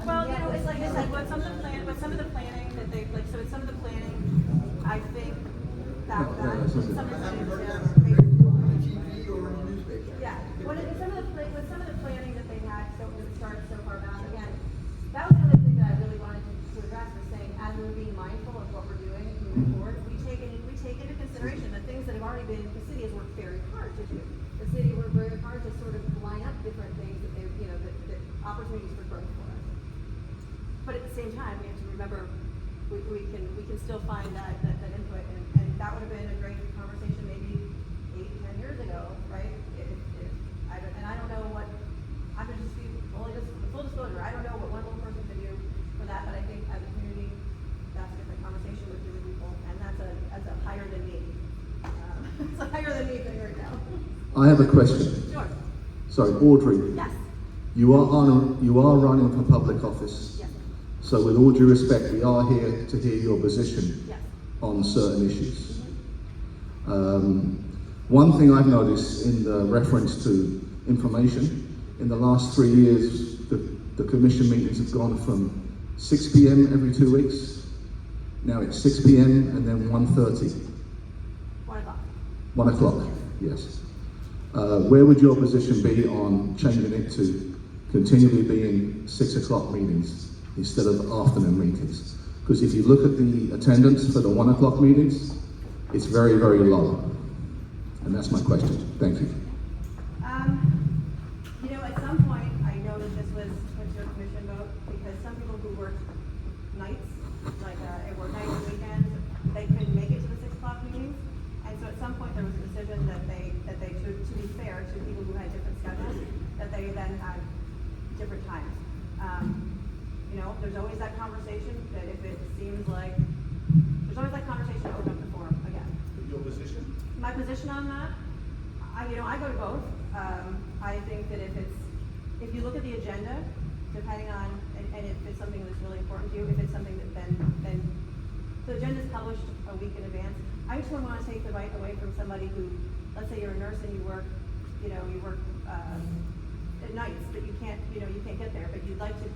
Well, it's like I said, with some of the planning that they, like, so with some of the planning, I think that, some of the planning, TV or in the newspaper. yeah, with some of the planning that they had, so it started so far back, again, that was another thing that I really wanted to address, was saying, as we're being mindful of what we're doing moving forward, we take into consideration the things that have already been, the city has worked very hard to do. The city worked very hard to sort of line up different things that they, that opportunities for growth for us. But at the same time, we have to remember, we can still find that input, and that would have been a great conversation maybe 8-10 years ago, right? I don't know what, I'm gonna just be full disclosure, I don't know what one little person could do for that, but I think as a community, that's a different conversation with different people, and that's a higher than me. It's a higher than me thing right now. I have a question. Sure. Sorry, Audrey. Yes. You are running for public office. Yes. So with all due respect, we are here to hear your position Yes. on certain issues. One thing I've noticed in the reference to information, in the last 3 years, the commission meetings have gone from 6 p.m. every 2 weeks. Now it's 6 p.m. and then 1:30. 1 o'clock. 1 o'clock, yes. Where would your position be on changing it to continually being 6 o'clock meetings instead of afternoon meetings? Because if you look at the attendance for the 1 o'clock meetings, it's very, very low. And that's my question. Thank you. At some point, I know that this was put to a commission vote because some people who work nights, like work nights and weekends, they couldn't make it to the 6 o'clock meetings. And so at some point, there was a decision that they to be fair to people who had different schedules, that they then had different times. There's always that conversation that if it seems like, there's always that conversation to open up the forum again. Your position? My position on that, I go to both. I think that if you look at the agenda, depending on, and if it's something that's really important to you, if it's something that then the agenda is published a week in advance. I just wouldn't want to take the right away from somebody who, let's say you're a nurse and you work at nights, that you can't get there, but you'd like to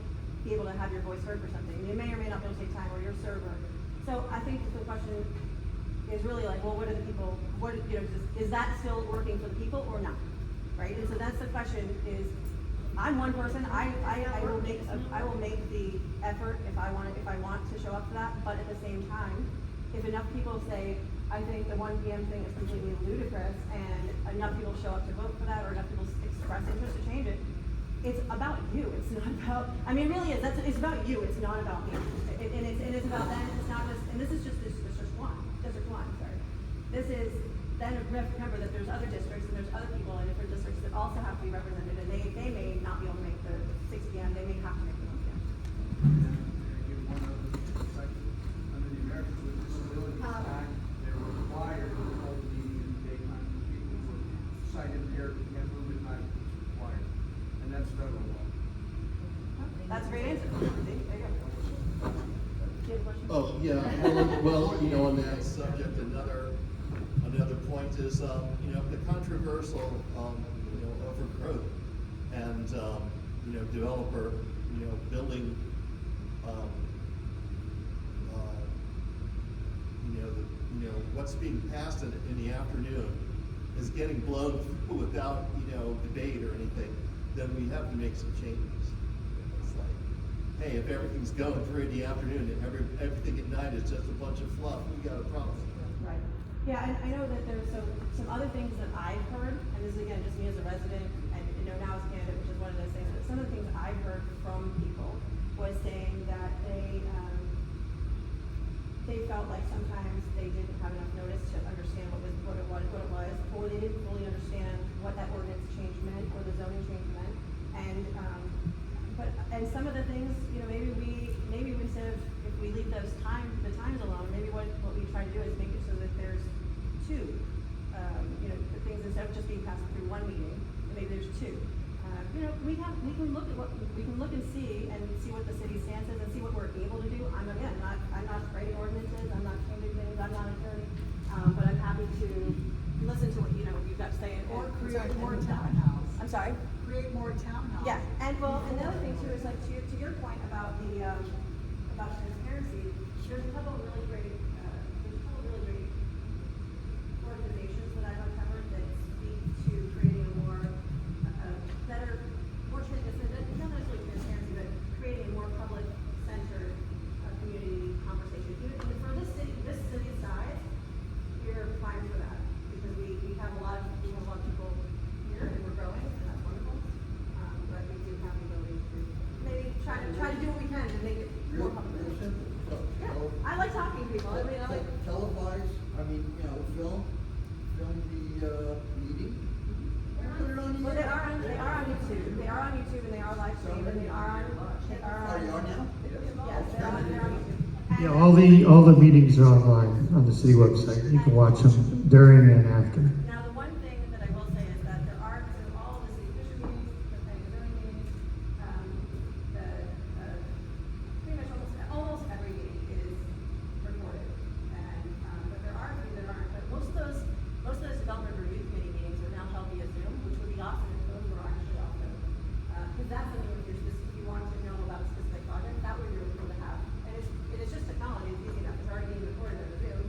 be able to have your voice heard for something. You may or may not be able to take time, or your server. So I think the question is really like, well, what are the people? Is that still working for the people or not? Right? And so that's the question. Is I'm one person. I will make the effort if I want to show up for that. But at the same time, if enough people say, I think the 1 p.m. thing is completely ludicrous, and enough people show up to vote for that, or enough people express interest to change it, it's about you. It's not about. I mean, it really is. It's about you. It's not about me. And it's about them. It's not just. And this is just District 1. Sorry. This is. Then remember that there's other districts and there's other people in different districts that also have to be represented, and they may not be able to make the 6 p.m. They may have to make the 1 p.m. Under the Americans with Disabilities Act, they're required to hold a meeting in the daytime. People who are sight impaired who can't move at night, it's required. And that's federal law. That's a great answer. There you go. Do you have a question? Oh, yeah, well, on that subject, another point is, the controversial, overgrowth and, developer, building, what's being passed in the afternoon is getting blown through without, debate or anything, then we have to make some changes. It's like, hey, if everything's going through in the afternoon and everything at night is just a bunch of fluff, we got a problem. Right. Yeah, I know that there's some other things that I've heard, and this is again just me as a resident, and now as a candidate, which is one of those things, but some of the things I've heard from people was saying that they felt like sometimes they didn't have enough notice to understand what it was, or they didn't fully understand what that ordinance change meant, or the zoning change meant, and some of the things, maybe we instead of, if we leave the times alone, maybe what we try to do is make it so that there's two, the things instead of just being passed through one meeting, maybe there's two. We can look at we can look and see what the city stance is and see what we're able to do. I'm not writing ordinances, I'm not changing things, I'm not an attorney, but I'm happy to listen to what you've got to say Or create more townhouse. I'm sorry? Create more townhouse. Yeah, and the other thing too is like to your point about about transparency, there's a couple of really great organizations that I've uncovered that speak to creating a more better, more not necessarily transparency, but creating a more public-centered community conversation. Even for this city size, we're fine for that because we have a lot of people here and we're growing, and that's wonderful. But we do have the ability to maybe try to do what we can to make it more public. Yeah, I like talking to people. I mean, I like televise. Film the meeting. Put it on well, they are on YouTube. They are on YouTube and they are live streamed and they are on. Oh, you are now? Yes, they're on YouTube. Yeah, all the meetings are online on the city website. You can watch them during and after. Now, the one thing that I will say is that there are all the city commission meetings, the planning and zoning meetings, pretty much almost every meeting is recorded. And but there are a few that aren't. But most of those development review committee meetings are now held via Zoom, which would be awesome if those were actually also. Because that's something if you want to know about a specific project, that would be really cool to have. And it's just technology, it's easy enough. It's already being recorded over Zoom.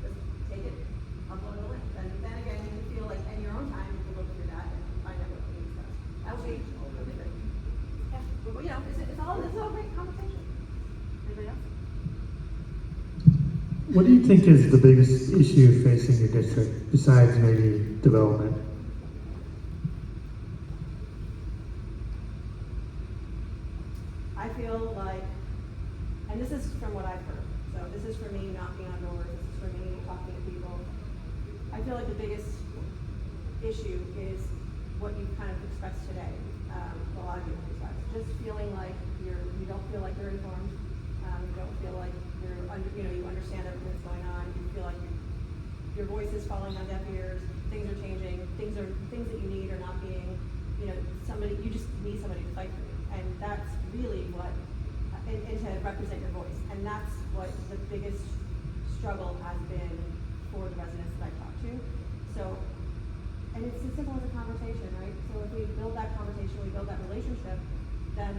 Just take it, upload the link. And then again, you can feel like in your own time, you can look through that and find out what you need stuff. That would be really great. Yeah, but it's all great conversation. Anybody else? What do you think is the biggest issue facing your district besides maybe development? I feel like, and this is from what I've heard, so this is for me knocking on doors, this is for me talking to people. I feel like the biggest issue is what you kind of expressed today, a lot of you expressed, just feeling like you don't feel like you're informed, you don't feel like you understand everything that's going on, you feel like your voice is falling on deaf ears, things are changing, things that you need are not being, you just need somebody to fight for you. And that's really what, and to represent your voice. And that's what the biggest struggle has been for the residents that I talk to. So, and it's as simple as a conversation, right? So if we build that conversation, we build that relationship, then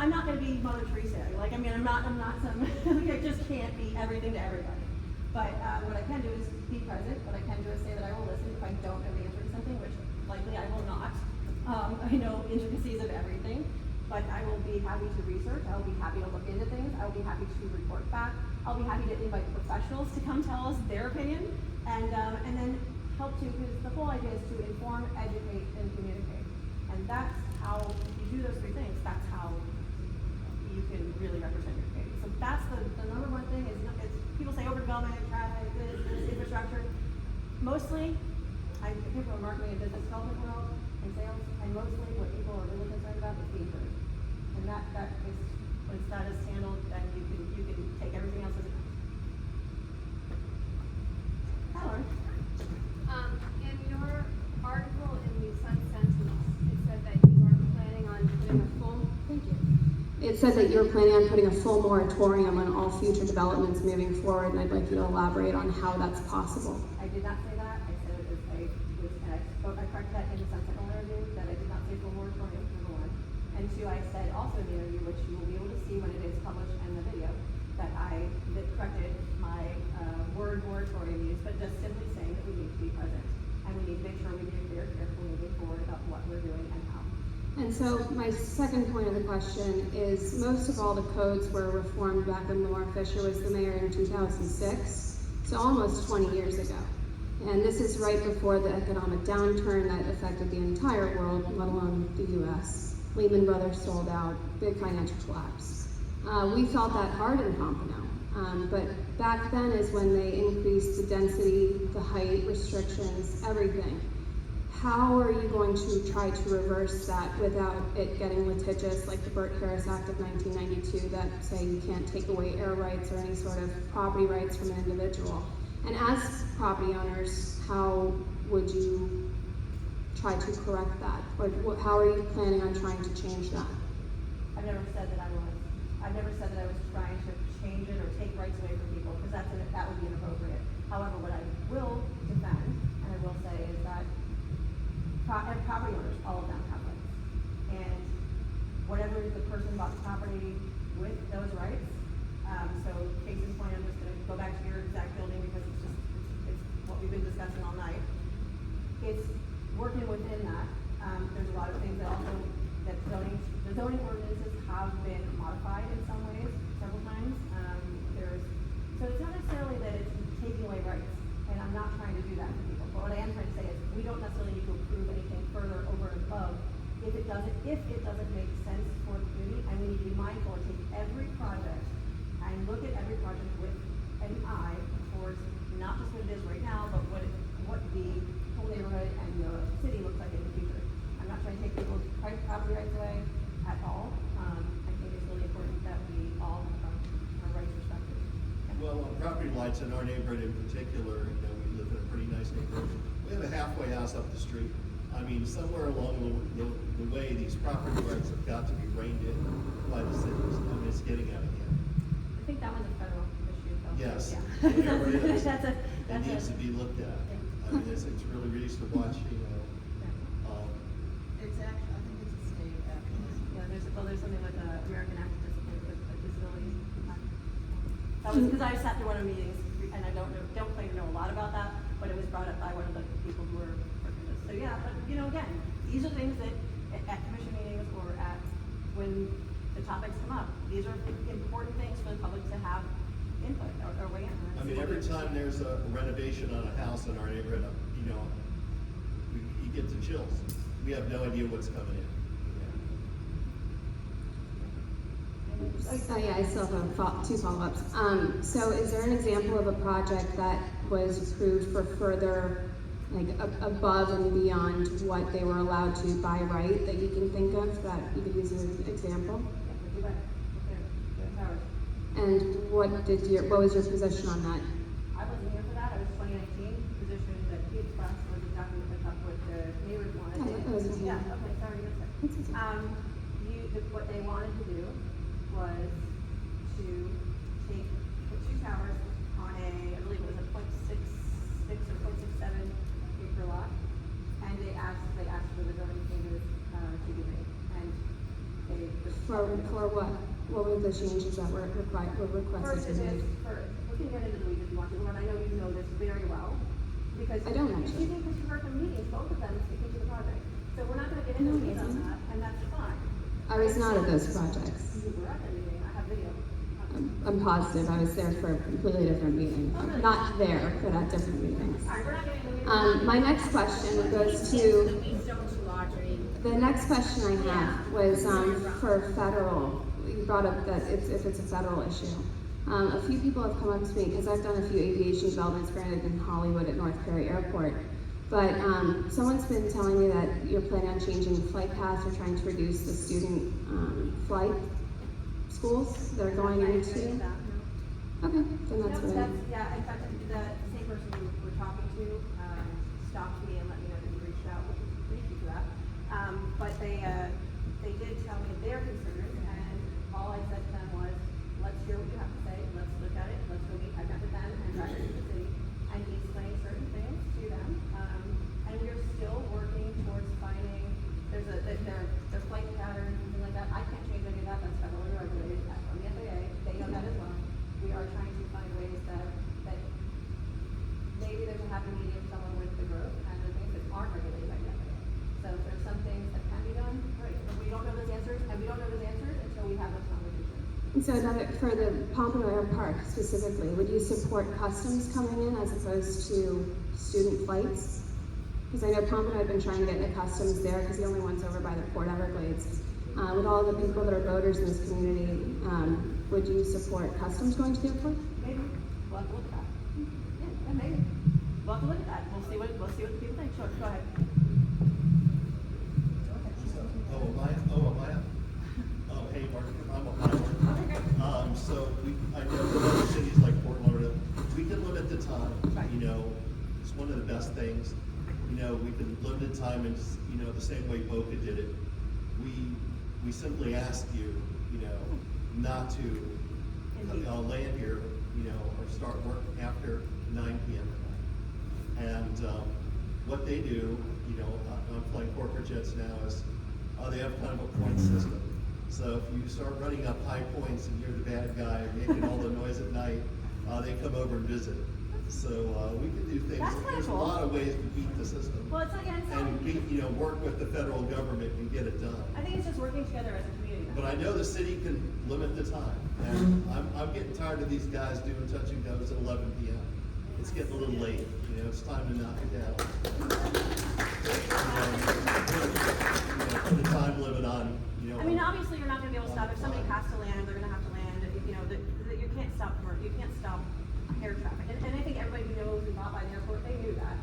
I'm not going to be Mother Teresa. I'm not some, I just can't be everything to everybody. But what I can do is be present. What I can do is say that I will listen if I don't know the answer to something, which likely I will not. I know intricacies of everything, but I will be happy to research. I will be happy to look into things. I will be happy to report back. I'll be happy to invite professionals to come tell us their opinion, and then help to, because the whole idea is to inform, educate, and communicate. And that's how, if you do those three things, that's how you can really represent your community. So that's the number one thing is people say overdevelopment, traffic, this, infrastructure. Mostly, I come from a marketing and business development world and sales, and mostly what people are really concerned about is being heard. And that is, once that is handled, then you can take everything else as it comes. Howard? In your article in the Sun Sentinel, it said that you are planning on putting a full, thank you. It said that you're planning on putting a full moratorium on all future developments moving forward, and I'd like you to elaborate on how that's possible. I did not say that. I said I corrected that in the Sun Sentinel interview, that I did not say full moratorium, number one. And two, I said also in the interview, which you will be able to see when it is published in the video, that I corrected my word moratorium use, but just simply saying that we need to be present. And we need to make sure we be very careful moving forward about what we're doing and how. And so my second point of the question is most of all the codes were reformed back when Laura Fisher was the mayor in 2006, so almost 20 years ago. And this is right before the economic downturn that affected the entire world, let alone the US. Lehman Brothers sold out, big financial collapse. We felt that hard in Pompano, but back then is when they increased the density, the height restrictions, everything. How are you going to try to reverse that without it getting litigious, like the Burt Harris Act of 1992 that say you can't take away air rights or any sort of property rights from an individual? And as property owners, how would you try to correct that? Or how are you planning on trying to change that? I've never said that I was trying to change it or take rights away from people, because that would be inappropriate. However, what I will defend, and I will say, is that property owners, all of them have rights. And whatever the person bought the property with those rights, so case in point, I'm just gonna go back to your exact building because it's what we've been discussing all night. It's working within that. There's a lot of things that also, that the zoning ordinances have been modified in some ways, several times. So it's not necessarily that it's taking away rights, and I'm not trying to do that to people. But what I am trying to say is we don't necessarily need to approve anything further over and above if it doesn't make sense for the community, and we need to be mindful and take every project and look at every project with an eye towards not just what it is right now, but what the whole neighborhood and the city looks like in the future. I'm not trying to take people's property rights away at all. I think it's really important that we all have our rights respected. Well, on property rights in our neighborhood in particular, we live in a pretty nice neighborhood. We have a halfway house up the street. I mean, somewhere along the way, these property rights have got to be reined in by the cities. I mean, it's getting out of hand. I think that was a federal issue, though. Yes, Yeah. whatever it is, That's it needs to be looked at. I mean, it's really nice to watch, It's actually, I think it's a state actually. Yeah, there's something with the American Act of Disabilities. That was because I sat through one of the meetings, and I don't claim to know a lot about that, but it was brought up by one of the people who were working this. So yeah, but again, these are things that at commission meetings or when the topics come up, these are important things for the public to have input or weigh in. I mean, every time there's a renovation on a house in our neighborhood, you get the chills. We have no idea what's coming in. Oh yeah, I still have two follow-ups. So is there an example of a project that was approved for further, like above and beyond what they were allowed to by right that you can think of that you could use as an example? And what was your position on that? I wasn't here for that. I was 2019 position that he expressed was exactly what the neighbors wanted. Yeah, okay, sorry, what they wanted to do was to take the two towers on I believe it was a 0.66 or 0.67 acre lot, and they asked for the zoning changes to be made, and they For what? What were the changes that were requested to be made? We can get into the weeds if you want to, and I know you know this very well, because I don't actually. Because you heard from meetings, both of them speaking to the project. So we're not going to get into the weeds on that, and that's fine. I was not at those projects. You were at the meeting. I have video. I'm positive I was there for a completely different meeting. Not there, but at different meetings. All right, we're not getting into the weeds. My next question goes to. The next question I have was for federal. You brought up that if it's a federal issue. A few people have come up to me because I've done a few aviation developments, granted in Hollywood at North Perry Airport. But someone's been telling me that you're planning on changing flight paths or trying to reduce the student flight schools that are going into. Okay, then that's what I. Yeah, in fact, the same person we were talking to stopped me and let me know that you reached out, which is thank you for that. But they did tell me their concerns, and all I said to them was, let's hear what you have to say, let's look at it, let's go meet. I met with them and got into the city, and he explained certain things to them. And we're still working towards finding, their flight pattern, something like that. I can't change any of that, that's federally regulated, that's from the FAA, they know that as well. We are trying to find ways that maybe there's a happy medium somewhere with the growth and the things that aren't regulated by the FAA. So if there's some things that can be done, great. And so for the Pompano Park specifically, would you support customs coming in as opposed to student flights? Because I know Pompano had been trying to get into customs there because the only one's over by the Port Everglades. With all the people that are voters in this community, would you support customs going to the airport? Maybe. We'll have to look at that. Yeah, maybe. We'll have to look at that. We'll see what the people think. Sure, go ahead. Oh, hey, Mark, I'm Ohio. So I know that other cities like Fort Lauderdale, we can limit the time. You know, it's one of the best things. You know, we can limit the time, and you know, the same way Boca did it. We simply ask you, you know, not to land here, you know, or start work after 9 p.m. at night. And what they do, you know, I'm flying corporate jets now, is they have kind of a point system. So if you start running up high points and you're the bad guy making all the noise at night, they come over and visit. So we can do things. There's a lot of ways to beat the system. Well, it's And work with the federal government and get it done. I think it's just working together as a community. But I know the city can limit the time, and I'm getting tired of these guys doing touch and goes at 11 p.m. It's getting a little late. You know, it's time to knock it down. Put a time limit on. You know. I mean, obviously, you're not going to be able to stop if somebody has to land. They're going to have to land. You know, you can't stop air traffic. And I think everybody who knows who's not by the airport, they knew that.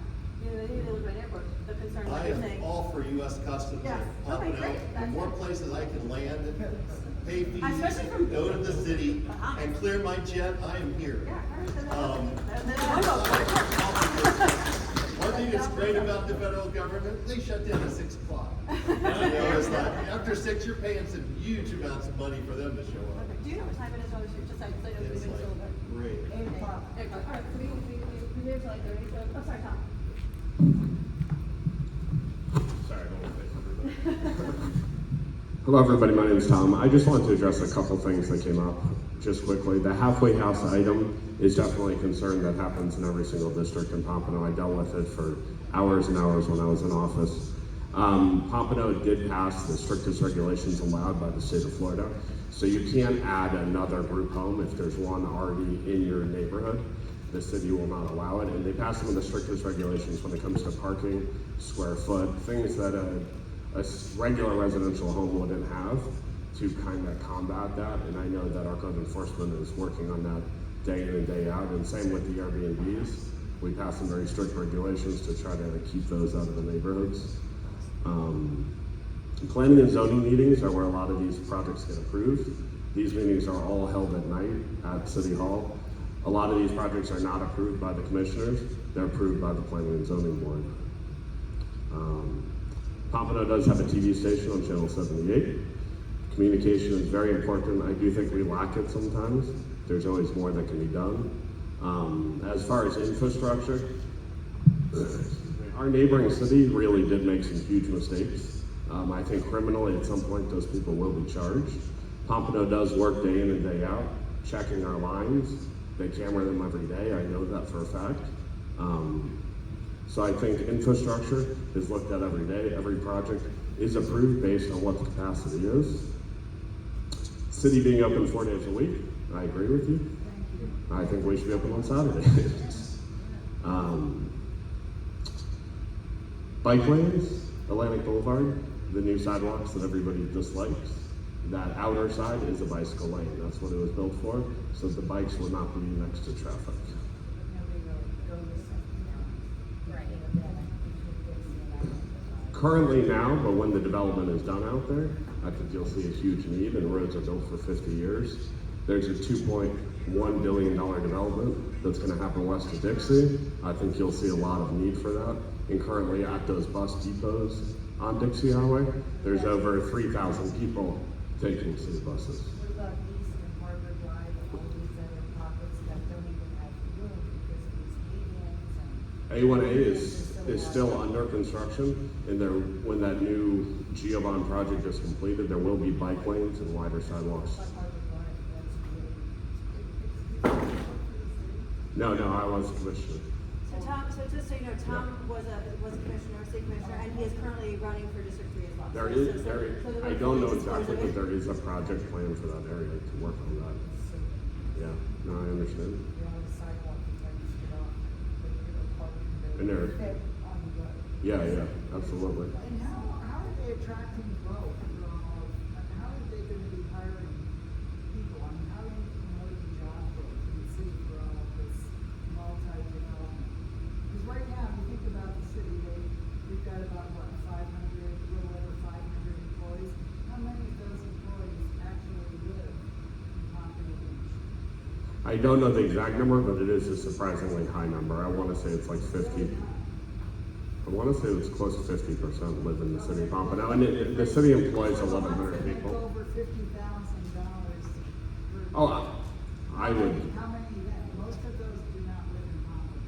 You know, they knew they lived by the airport. The concern I that you're am saying. all for U.S. Customs. Yes. Okay, great. The more places I can land, pay fees, Especially from go to the city, and clear my jet, I am here. One thing that's great about the federal government, they shut down at 6 o'clock. You know, it's like, after 6, you're paying some huge amounts of money for them to show up. Do you know what time it is on the street? Just like, I know It's it's like, great. 8 o'clock. 8 o'clock. All right, so we live till like 30. So, oh, sorry, Tom. Sorry, I don't want to say something. Hello, everybody. My name is Tom. I just wanted to address a couple things that came up just quickly. The halfway house item is definitely a concern that happens in every single district in Pompano. I dealt with it for hours and hours when I was in office. Pompano did pass the strictest regulations allowed by the state of Florida. So you can't add another group home if there's one already in your neighborhood. The city will not allow it. And they pass some of the strictest regulations when it comes to parking, square foot, things that a regular residential home wouldn't have, to kind of combat that. And I know that our code enforcement is working on that day in and day out. And same with the Airbnbs. We pass some very strict regulations to try to keep those out of the neighborhoods. Planning and zoning meetings are where a lot of these projects get approved. These meetings are all held at night at City Hall. A lot of these projects are not approved by the commissioners. They're approved by the Planning and Zoning Board. Pompano does have a TV station on Channel 78. Communication is very important. I do think we lack it sometimes. There's always more that can be done. As far as infrastructure, our neighboring city really did make some huge mistakes. I think criminally at some point those people will be charged. Pompano does work day in and day out, checking our lines. They camera them every day, I know that for a fact. So I think infrastructure is looked at every day. Every project is approved based on what the capacity is. City being open 4 days a week, I agree with you. I think we should be open on Saturdays. Bike lanes, Atlantic Boulevard, the new sidewalks that everybody dislikes. That outer side is a bicycle lane. That's what it was built for, so the bikes will not be next to traffic. Currently now, but when the development is done out there, I think you'll see a huge need, and roads are built for 50 years. There's a $2.1 billion development that's gonna happen west of Dixie. I think you'll see a lot of need for that. And currently at those bus depots on Dixie Highway, there's over 3,000 people taking city buses. What about East and Harbor Drive and all these other pockets that don't even have room because of these medians and... A1A is still under construction, and there, when that new Geobon project is completed, there will be bike lanes and wider sidewalks. No, I wasn't commissioner. So So just so you know, Tom was a commissioner, city commissioner, and he is currently running for District 3 as well. There is, I don't know exactly, but there is a project plan for that area to work on that. Yeah, no, I understand. And there, yeah, absolutely. And how are they attracting growth? How are they gonna be hiring people? I mean, how are you promoting job growth in the city for all of this multi-development? Because right now, if you think about the city, we've got about, what, 500, a little over 500 employees. How many of those employees actually live in Pompano Beach? I don't know the exact number, but it is a surprisingly high number. I want to say it's like 50. I want to say it's close to 50% live in the city of Pompano, and the city employs 1,100 people. Over $50,000. Oh, I would. How many? Most of those do not live in Pompano,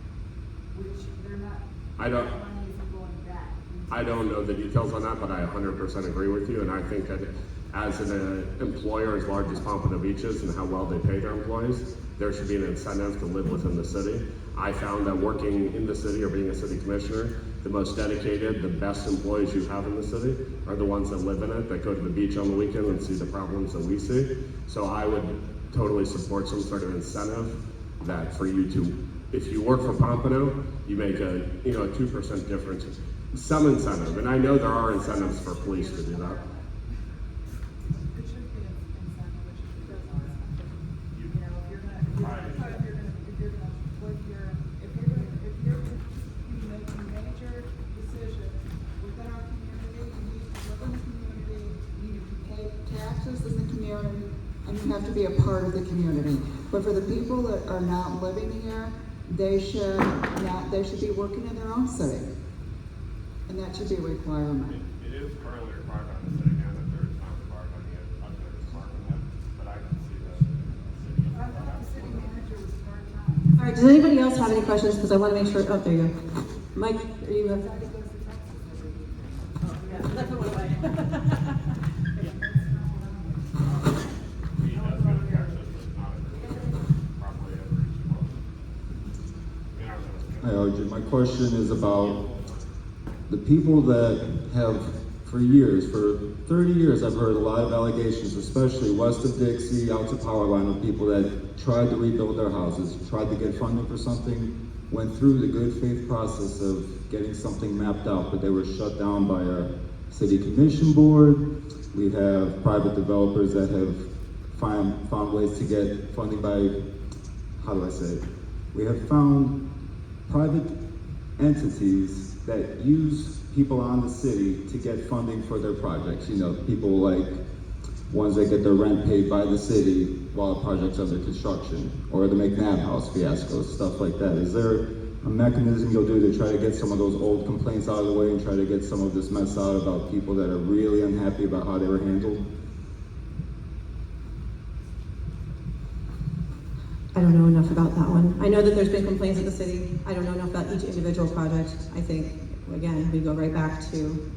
which they're not. I don't. Money isn't going back. I don't know the details on that, but I 100% agree with you, and I think that as an employer as large as Pompano Beach is and how well they pay their employees, there should be an incentive to live within the city. I found that working in the city or being a city commissioner, the most dedicated, the best employees you have in the city are the ones that live in it, that go to the beach on the weekend and see the problems that we see. So I would totally support some sort of incentive that for you to, if you work for Pompano, you make a 2% difference. Some incentive, and I know there are incentives for police to do that. It should be an incentive, which is if you're gonna put your, if you're to be making major decisions within our community, you need to live in the community, you need to pay taxes in the community, and you have to be a part of the community. But for the people that are not living here, they should be working in their own city. And that should be a requirement. It is currently required by the city manager, it's not required by the other department head, but I can see that I thought the city manager was part-time. All right, does anybody else have any questions? Because I want to make sure, oh, there you go. Mike, are you? That's what I Hi, Audrey. My question is about the people that have, for years, for 30 years, I've heard a lot of allegations, especially west of Dixie, out to Powerline, of people that tried to rebuild their houses, tried to get funding for something, went through the good faith process of getting something mapped out, but they were shut down by our city commission board. We have private developers that have found ways to get funding by, how do I say it? We have found private entities that use people on the city to get funding for their projects. You know, people like ones that get their rent paid by the city while the project's under construction, or the McNabb House fiasco, stuff like that. Is there a mechanism you'll do to try to get some of those old complaints out of the way and try to get some of this mess out about people that are really unhappy about how they were handled? I don't know enough about that one. I know that there's been complaints at the city. I don't know enough about each individual project. I think, again, we go right back to,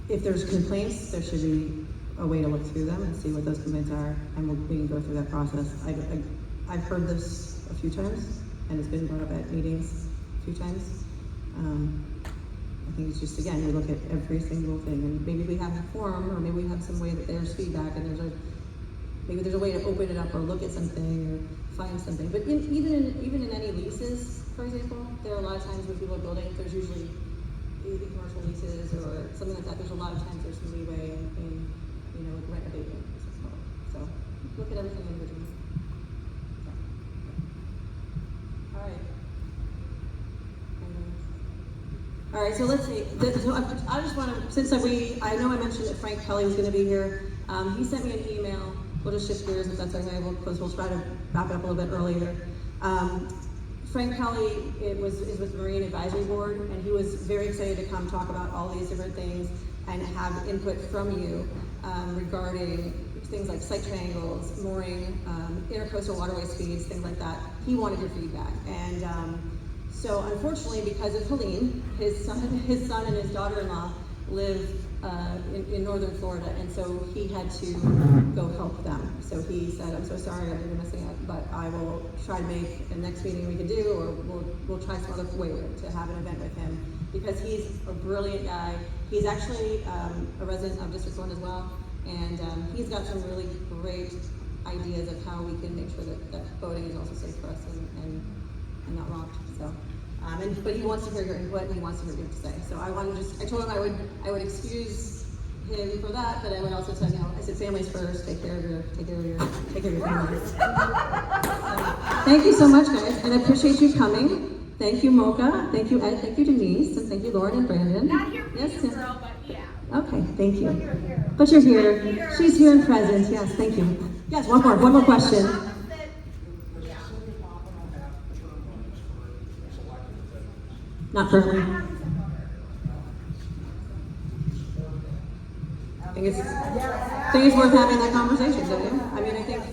if there's complaints, there should be a way to look through them and see what those complaints are, and we can go through that process. I've heard this a few times, and it's been brought up at meetings a few times. I think it's just, again, we look at every single thing, and maybe we have a forum, or maybe we have some way that there's feedback, and maybe there's a way to open it up or look at something or find something. But even in any leases, for example, there are a lot of times when people are building, there's usually either commercial leases or something like that. There's a lot of times there's some leeway in rent abatement as well. So look at everything individually. All right, so let's see. So I just want to, since I know I mentioned that Frank Kelly was going to be here. He sent me an email. We'll just shift gears if that's okay, because we'll try to wrap it up a little bit earlier. Frank Kelly is with the Marine Advisory Board, and he was very excited to come talk about all these different things and have input from you regarding things like site triangles, mooring, intercoastal waterway speeds, things like that. He wanted your feedback, and so unfortunately, because of Helene, his son and his daughter-in-law live in northern Florida, and so he had to go help them. So he said, "I'm so sorry, I'm missing it, but I will try to make the next meeting we can do, or we'll try some other way to have an event with him, because he's a brilliant guy. He's actually a resident of District 1 as well, and he's got some really great ideas of how we can make sure that voting is also safe for us and not locked. So, but he wants to hear your input, and he wants to hear what you have to say. So I told him I would excuse him for that, but I would also tell him, I said, families first, take care of your families. So, thank you so much, guys, and I appreciate you coming. Thank you, Mocha. Thank you, Ed. Thank you, Denise, and thank you, Lauren and Brandon. Not here for Yes, you, Tim. girl, but yeah. Okay, thank you. But you're here. But you're here. She's here in presence. Yes, thank you. Yes, one more question. Not currently. I think it's worth having that conversation, don't you? I mean, I think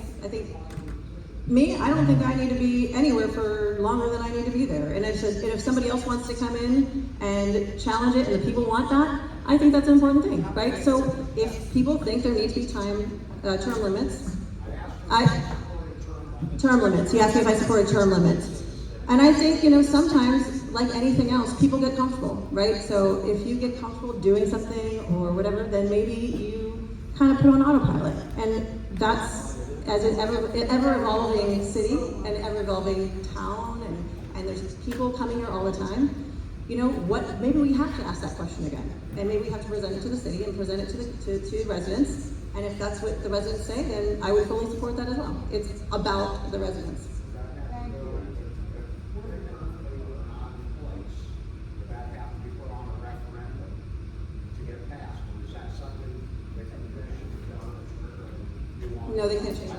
I don't think I need to be anywhere for longer than I need to be there. And if somebody else wants to come in and challenge it, and the people want that, I think that's an important thing, right? So if people think there needs to be term limits, term limits. He asked me if I supported term limits. And I think, sometimes, like anything else, people get comfortable, right? So if you get comfortable doing something or whatever, then maybe you kind of put on autopilot. And that's, as an ever-evolving city, an ever-evolving town, and there's people coming here all the time, maybe we have to ask that question again. And maybe we have to present it to the city and present it to residents. And if that's what the residents say, then I would fully support that as well. It's about the residents. No, they can't change it.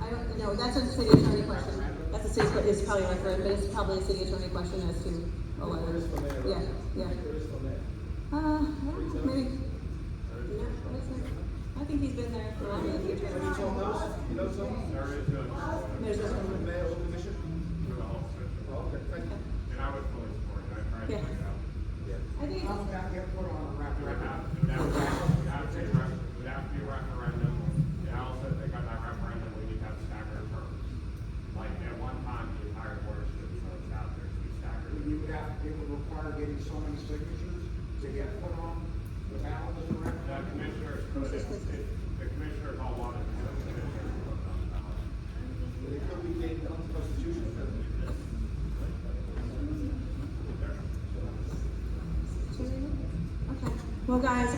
I don't know. That's a city attorney question. That's a city. It's probably a referendum, but it's probably a city attorney question as to a letter. Yeah. Maybe. No, what is it? I think he's been there for a while. There's And I would fully support it. I yeah. I think would have to be a referendum. And I also think on that referendum we need to have staggered terms. Like at one time the entire board should be voted out there to be staggered. It would require getting so many signatures to get put on the ballot as a referendum. The commissioners all wanted to do it. The commissioners voted on the ballot. It could be made unconstitutional. Okay. Well, guys,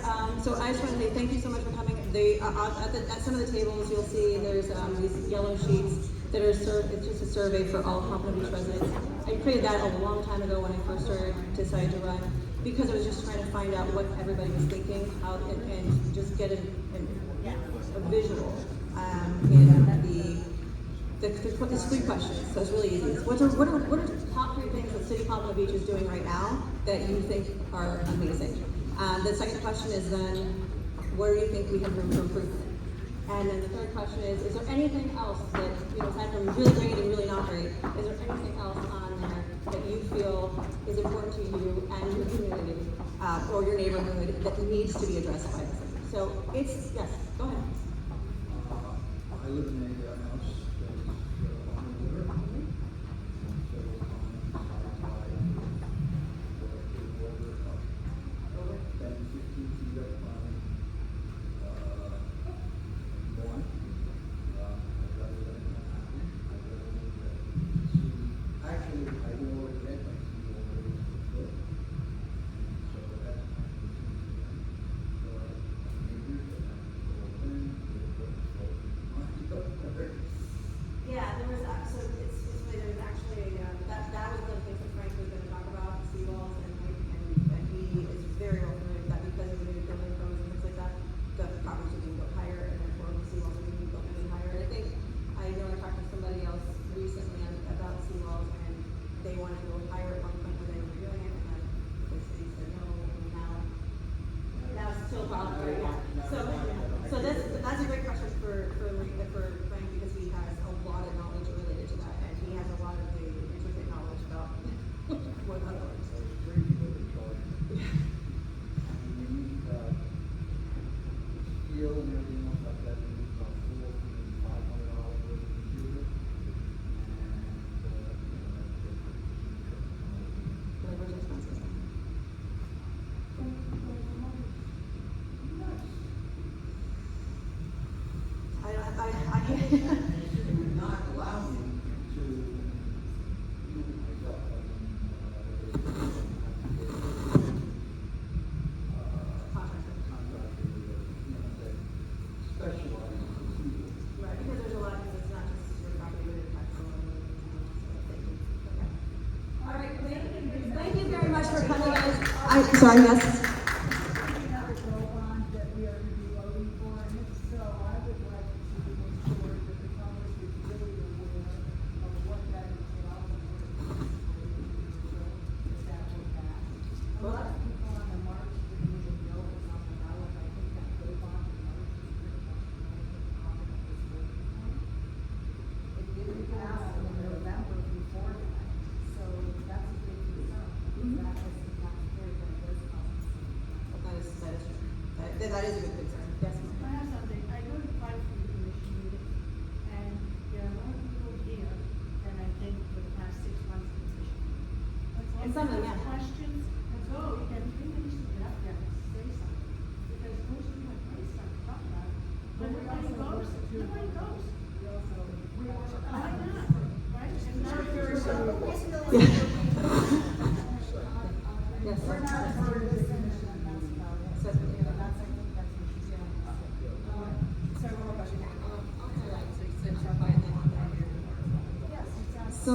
so I just want to say thank you so much for coming. At some of the tables, you'll see there's these yellow sheets that are served. It's just a survey for all Pompano Beach residents. I created that a long time ago when I first decided to run, because I was just trying to find out what everybody was thinking, and just get a visual in there's 3 questions, so it's really easy. What are the top 3 things that City of Pompano Beach is doing right now that you think are amazing? The second question is then, where do you think we have room for improvement? And then the third question is there anything else that, aside from really great and really not great, is there anything else on there that you feel is important to you and your community or your neighborhood that needs to be addressed by the city? So yes, go ahead. I live in a house that's on the river. Several times by the water up 10, 15 feet up on one. I'd rather that not happen. I'd rather that the city, actually, I do already get my city already foot. So that's my neighbors that have to go in, Yeah, there was so it's funny, there was actually that was one of the things that Frank was going to talk about, seawalls, and he is very well familiar with that because of the new building codes and things like that. The properties are being built higher, and therefore the seawalls are being built even higher. And I know I talked to somebody else recently about seawalls, and they wanted to go higher at one point when they were doing it, and then the city said no, and now it's still a problem right now. So that's a great question for Frank, because he has a lot of knowledge related to that, and he has a lot of the intricate knowledge about what other. So it's pretty good. We need Sorry, yes? We have a grow bond that we are going to be voting for, and if so, I would like to make sure that the public is really aware of what that entails and what it means if that will pass. A lot of people on the march didn't even know it was on the ballot. I think that grow bond and march is pretty much the only thing common at this voting point. It didn't pass in November before that, so that's a big concern. That was the taxpayer that was causing some. That is true. That is a good concern. Yes, ma'am. I have something, I go to quite a few commission meetings, and there are more people here than I think for the past 6 months of this issue. And some of them, yeah. Questions, go, you get 3 minutes to get up there and say something, because most of you have already started talking about it. But nobody goes, nobody goes. Why not? Right? It's not very Yes. We're not a part of the commission, and that's about it. So, I think that's what she's saying. Sorry, one more question. Yes, exactly. So,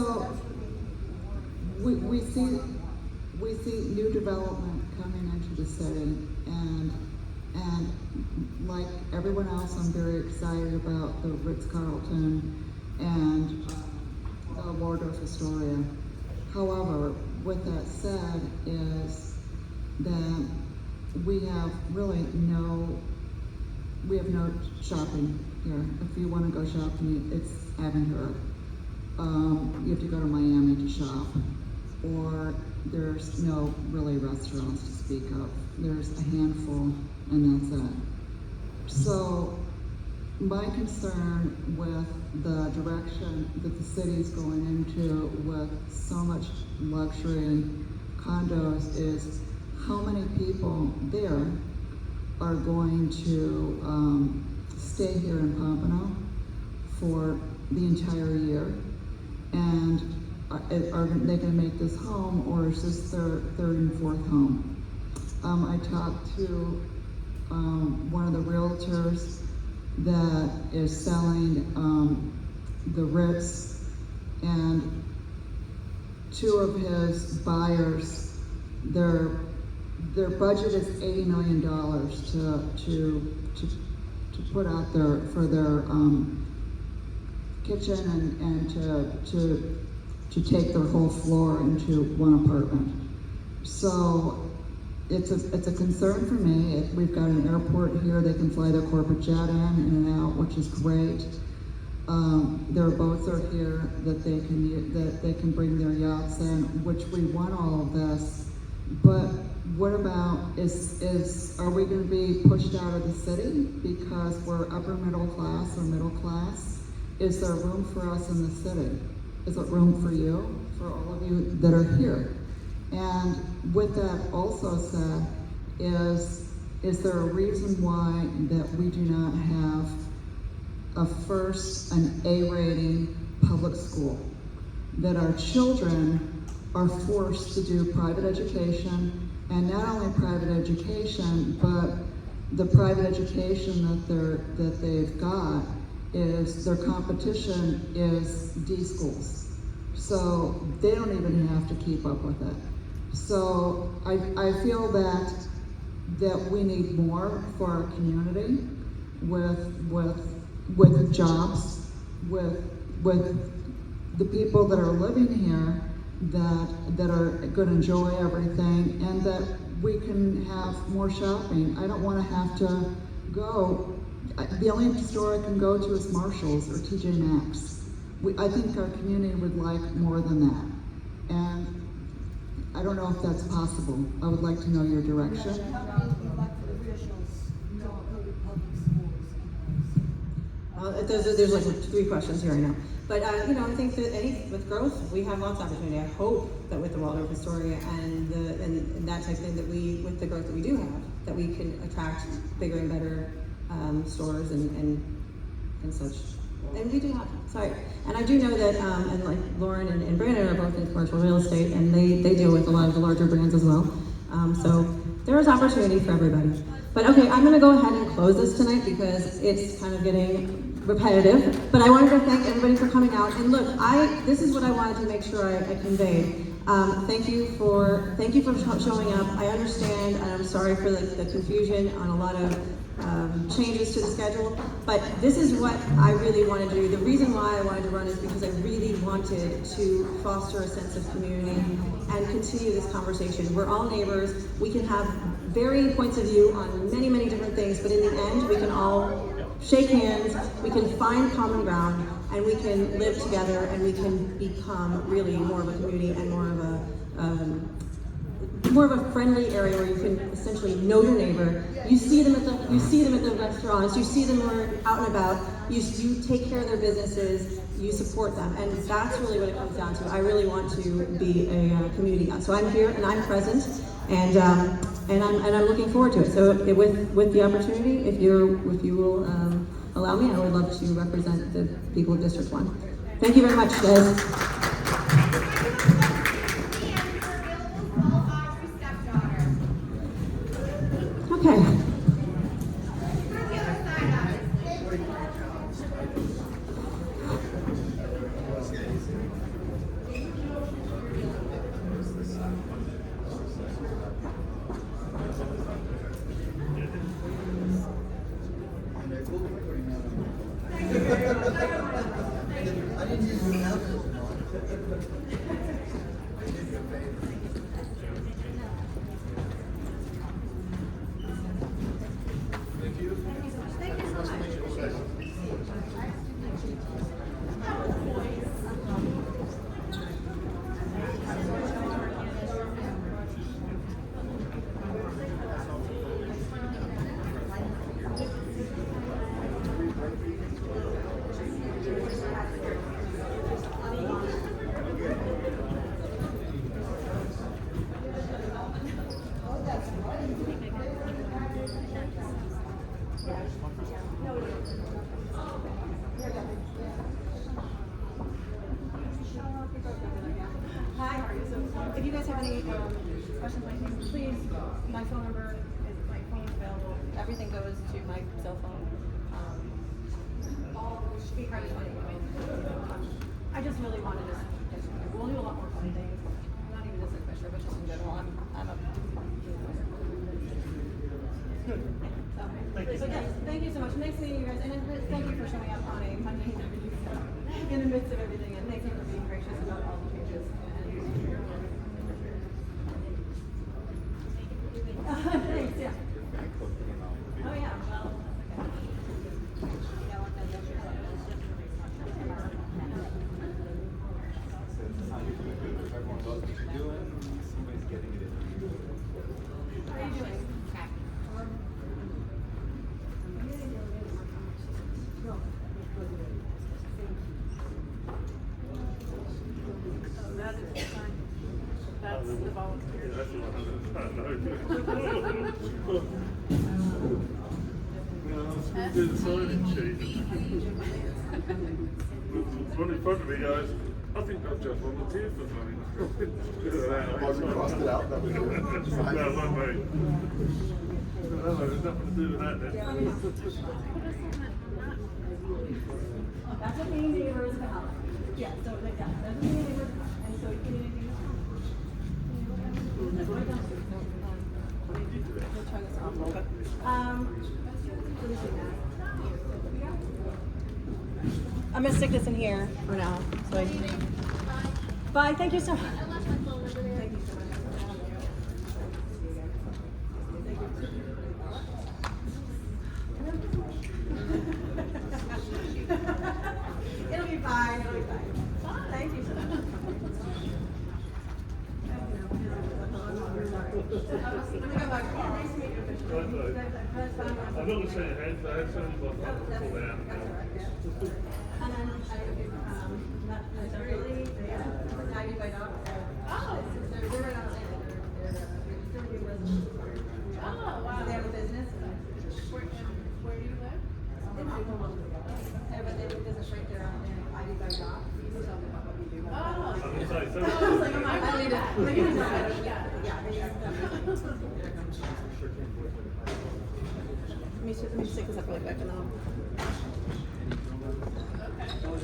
we see new development coming into the city, and like everyone else, I'm very excited about the Ritz-Carlton and the Waldorf Astoria. However, with that said, is that we have no shopping here. If you want to go shopping, it's Aventura. You have to go to Miami to shop, or there's no really restaurants to speak of. There's a handful, and that's it. So my concern with the direction that the city's going into with so much luxury condos is how many people there are going to stay here in Pompano for the entire year, and are they going to make this home, or is this their third and fourth home? I talked to one of the realtors that is selling the Ritz, and two of his buyers, their budget is $80 million to put out there for their kitchen and to take their whole floor into one apartment. So it's a concern for me. We've got an airport here; they can fly their corporate jet in and out, which is great. Their boats are here that they can bring their yachts in, which we want all of this. But what about are we going to be pushed out of the city because we're upper middle class or middle class? Is there room for us in the city? Is there room for you, for all of you that are here? And with that also said, is there a reason why that we do not have an A rating public school? That our children are forced to do private education, and not only private education, but the private education that they've got is their competition is D schools. So they don't even have to keep up with it. So I feel that we need more for our community with jobs, with the people that are living here that are going to enjoy everything, and that we can have more shopping. I don't want to have to go. The only store I can go to is Marshall's or TJ Maxx. I think our community would like more than that. And I don't know if that's possible. I would like to know your direction. How many elected officials don't go to public schools? There's like 3 questions here right now. But I think that with growth, we have lots of opportunity. I hope that with the Waldorf Astoria and that type of thing, that with the growth that we do have, that we can attract bigger and better stores and such. And we do have, sorry. And I do know that, and like Lauren and Brandon are both in commercial real estate, and they deal with a lot of the larger brands as well. So there is opportunity for everybody. But okay, I'm gonna go ahead and close this tonight because it's kind of getting repetitive, but I wanted to thank everybody for coming out. And look, this is what I wanted to make sure I conveyed. Thank you for showing up. I understand, and I'm sorry for the confusion on a lot of changes to the schedule, but this is what I really wanted to do. The reason why I wanted to run is because I really wanted to foster a sense of community and continue this conversation. We're all neighbors. We can have varying points of view on many, many different things, but in the end, we can all shake hands, we can find common ground, and we can live together, and we can become really more of a community and more of a friendly area where you can essentially know your neighbor. You see them at the restaurants, you see them when we're out and about, you take care of their businesses, you support them, and that's really what it comes down to. I really want to be a community guide. So I'm here and I'm present, and I'm looking forward to it. So with the opportunity, if you will allow me, I would love to represent the people of District 1. Thank you very much, guys. Okay. Hi, if you guys have any questions, please, my phone number is, my phone's available. Everything goes to my cell phone. All the speakers, I just really wanted to, we'll do a lot more fun things. Not even this adventure, but just in general. I'm a so yes, thank you so much. Nice meeting you guys, and thank you for showing up on a Monday night in the midst of everything, and thank you for being gracious about all the changes. Thanks, yeah. Oh yeah, well, Everyone knows what you're doing, somebody's getting it in. how are you doing? That's the volunteer. Do the signing sheet. When in front of me goes, I think I've just volunteered for something. I crossed it out, that was it. No, not me. No, there's nothing to do with that then. That's what being a neighbor is about. Yeah, so like that. That's what being a neighbor is about. And so you can anything that's what I done. We'll turn this off real quick. Let me see now. I'm gonna stick this in here for now. So bye. Thank you so much. Thank you so much. It'll be fine. It'll be fine. Thank you so much. Let me go back. Nice to meet you. I'm not going to say your hands, I had somebody got to pull down. And then I met the really, they 95 dogs. Oh, they're right on the land. They're new residents. Oh, wow. They have a business. Where do you live? But they have a business right there on the 95 dogs. You can tell them about what we do. Oh. I was going to say, so. I was like, I need it. Yeah. Let me stick this up really quick and I'll.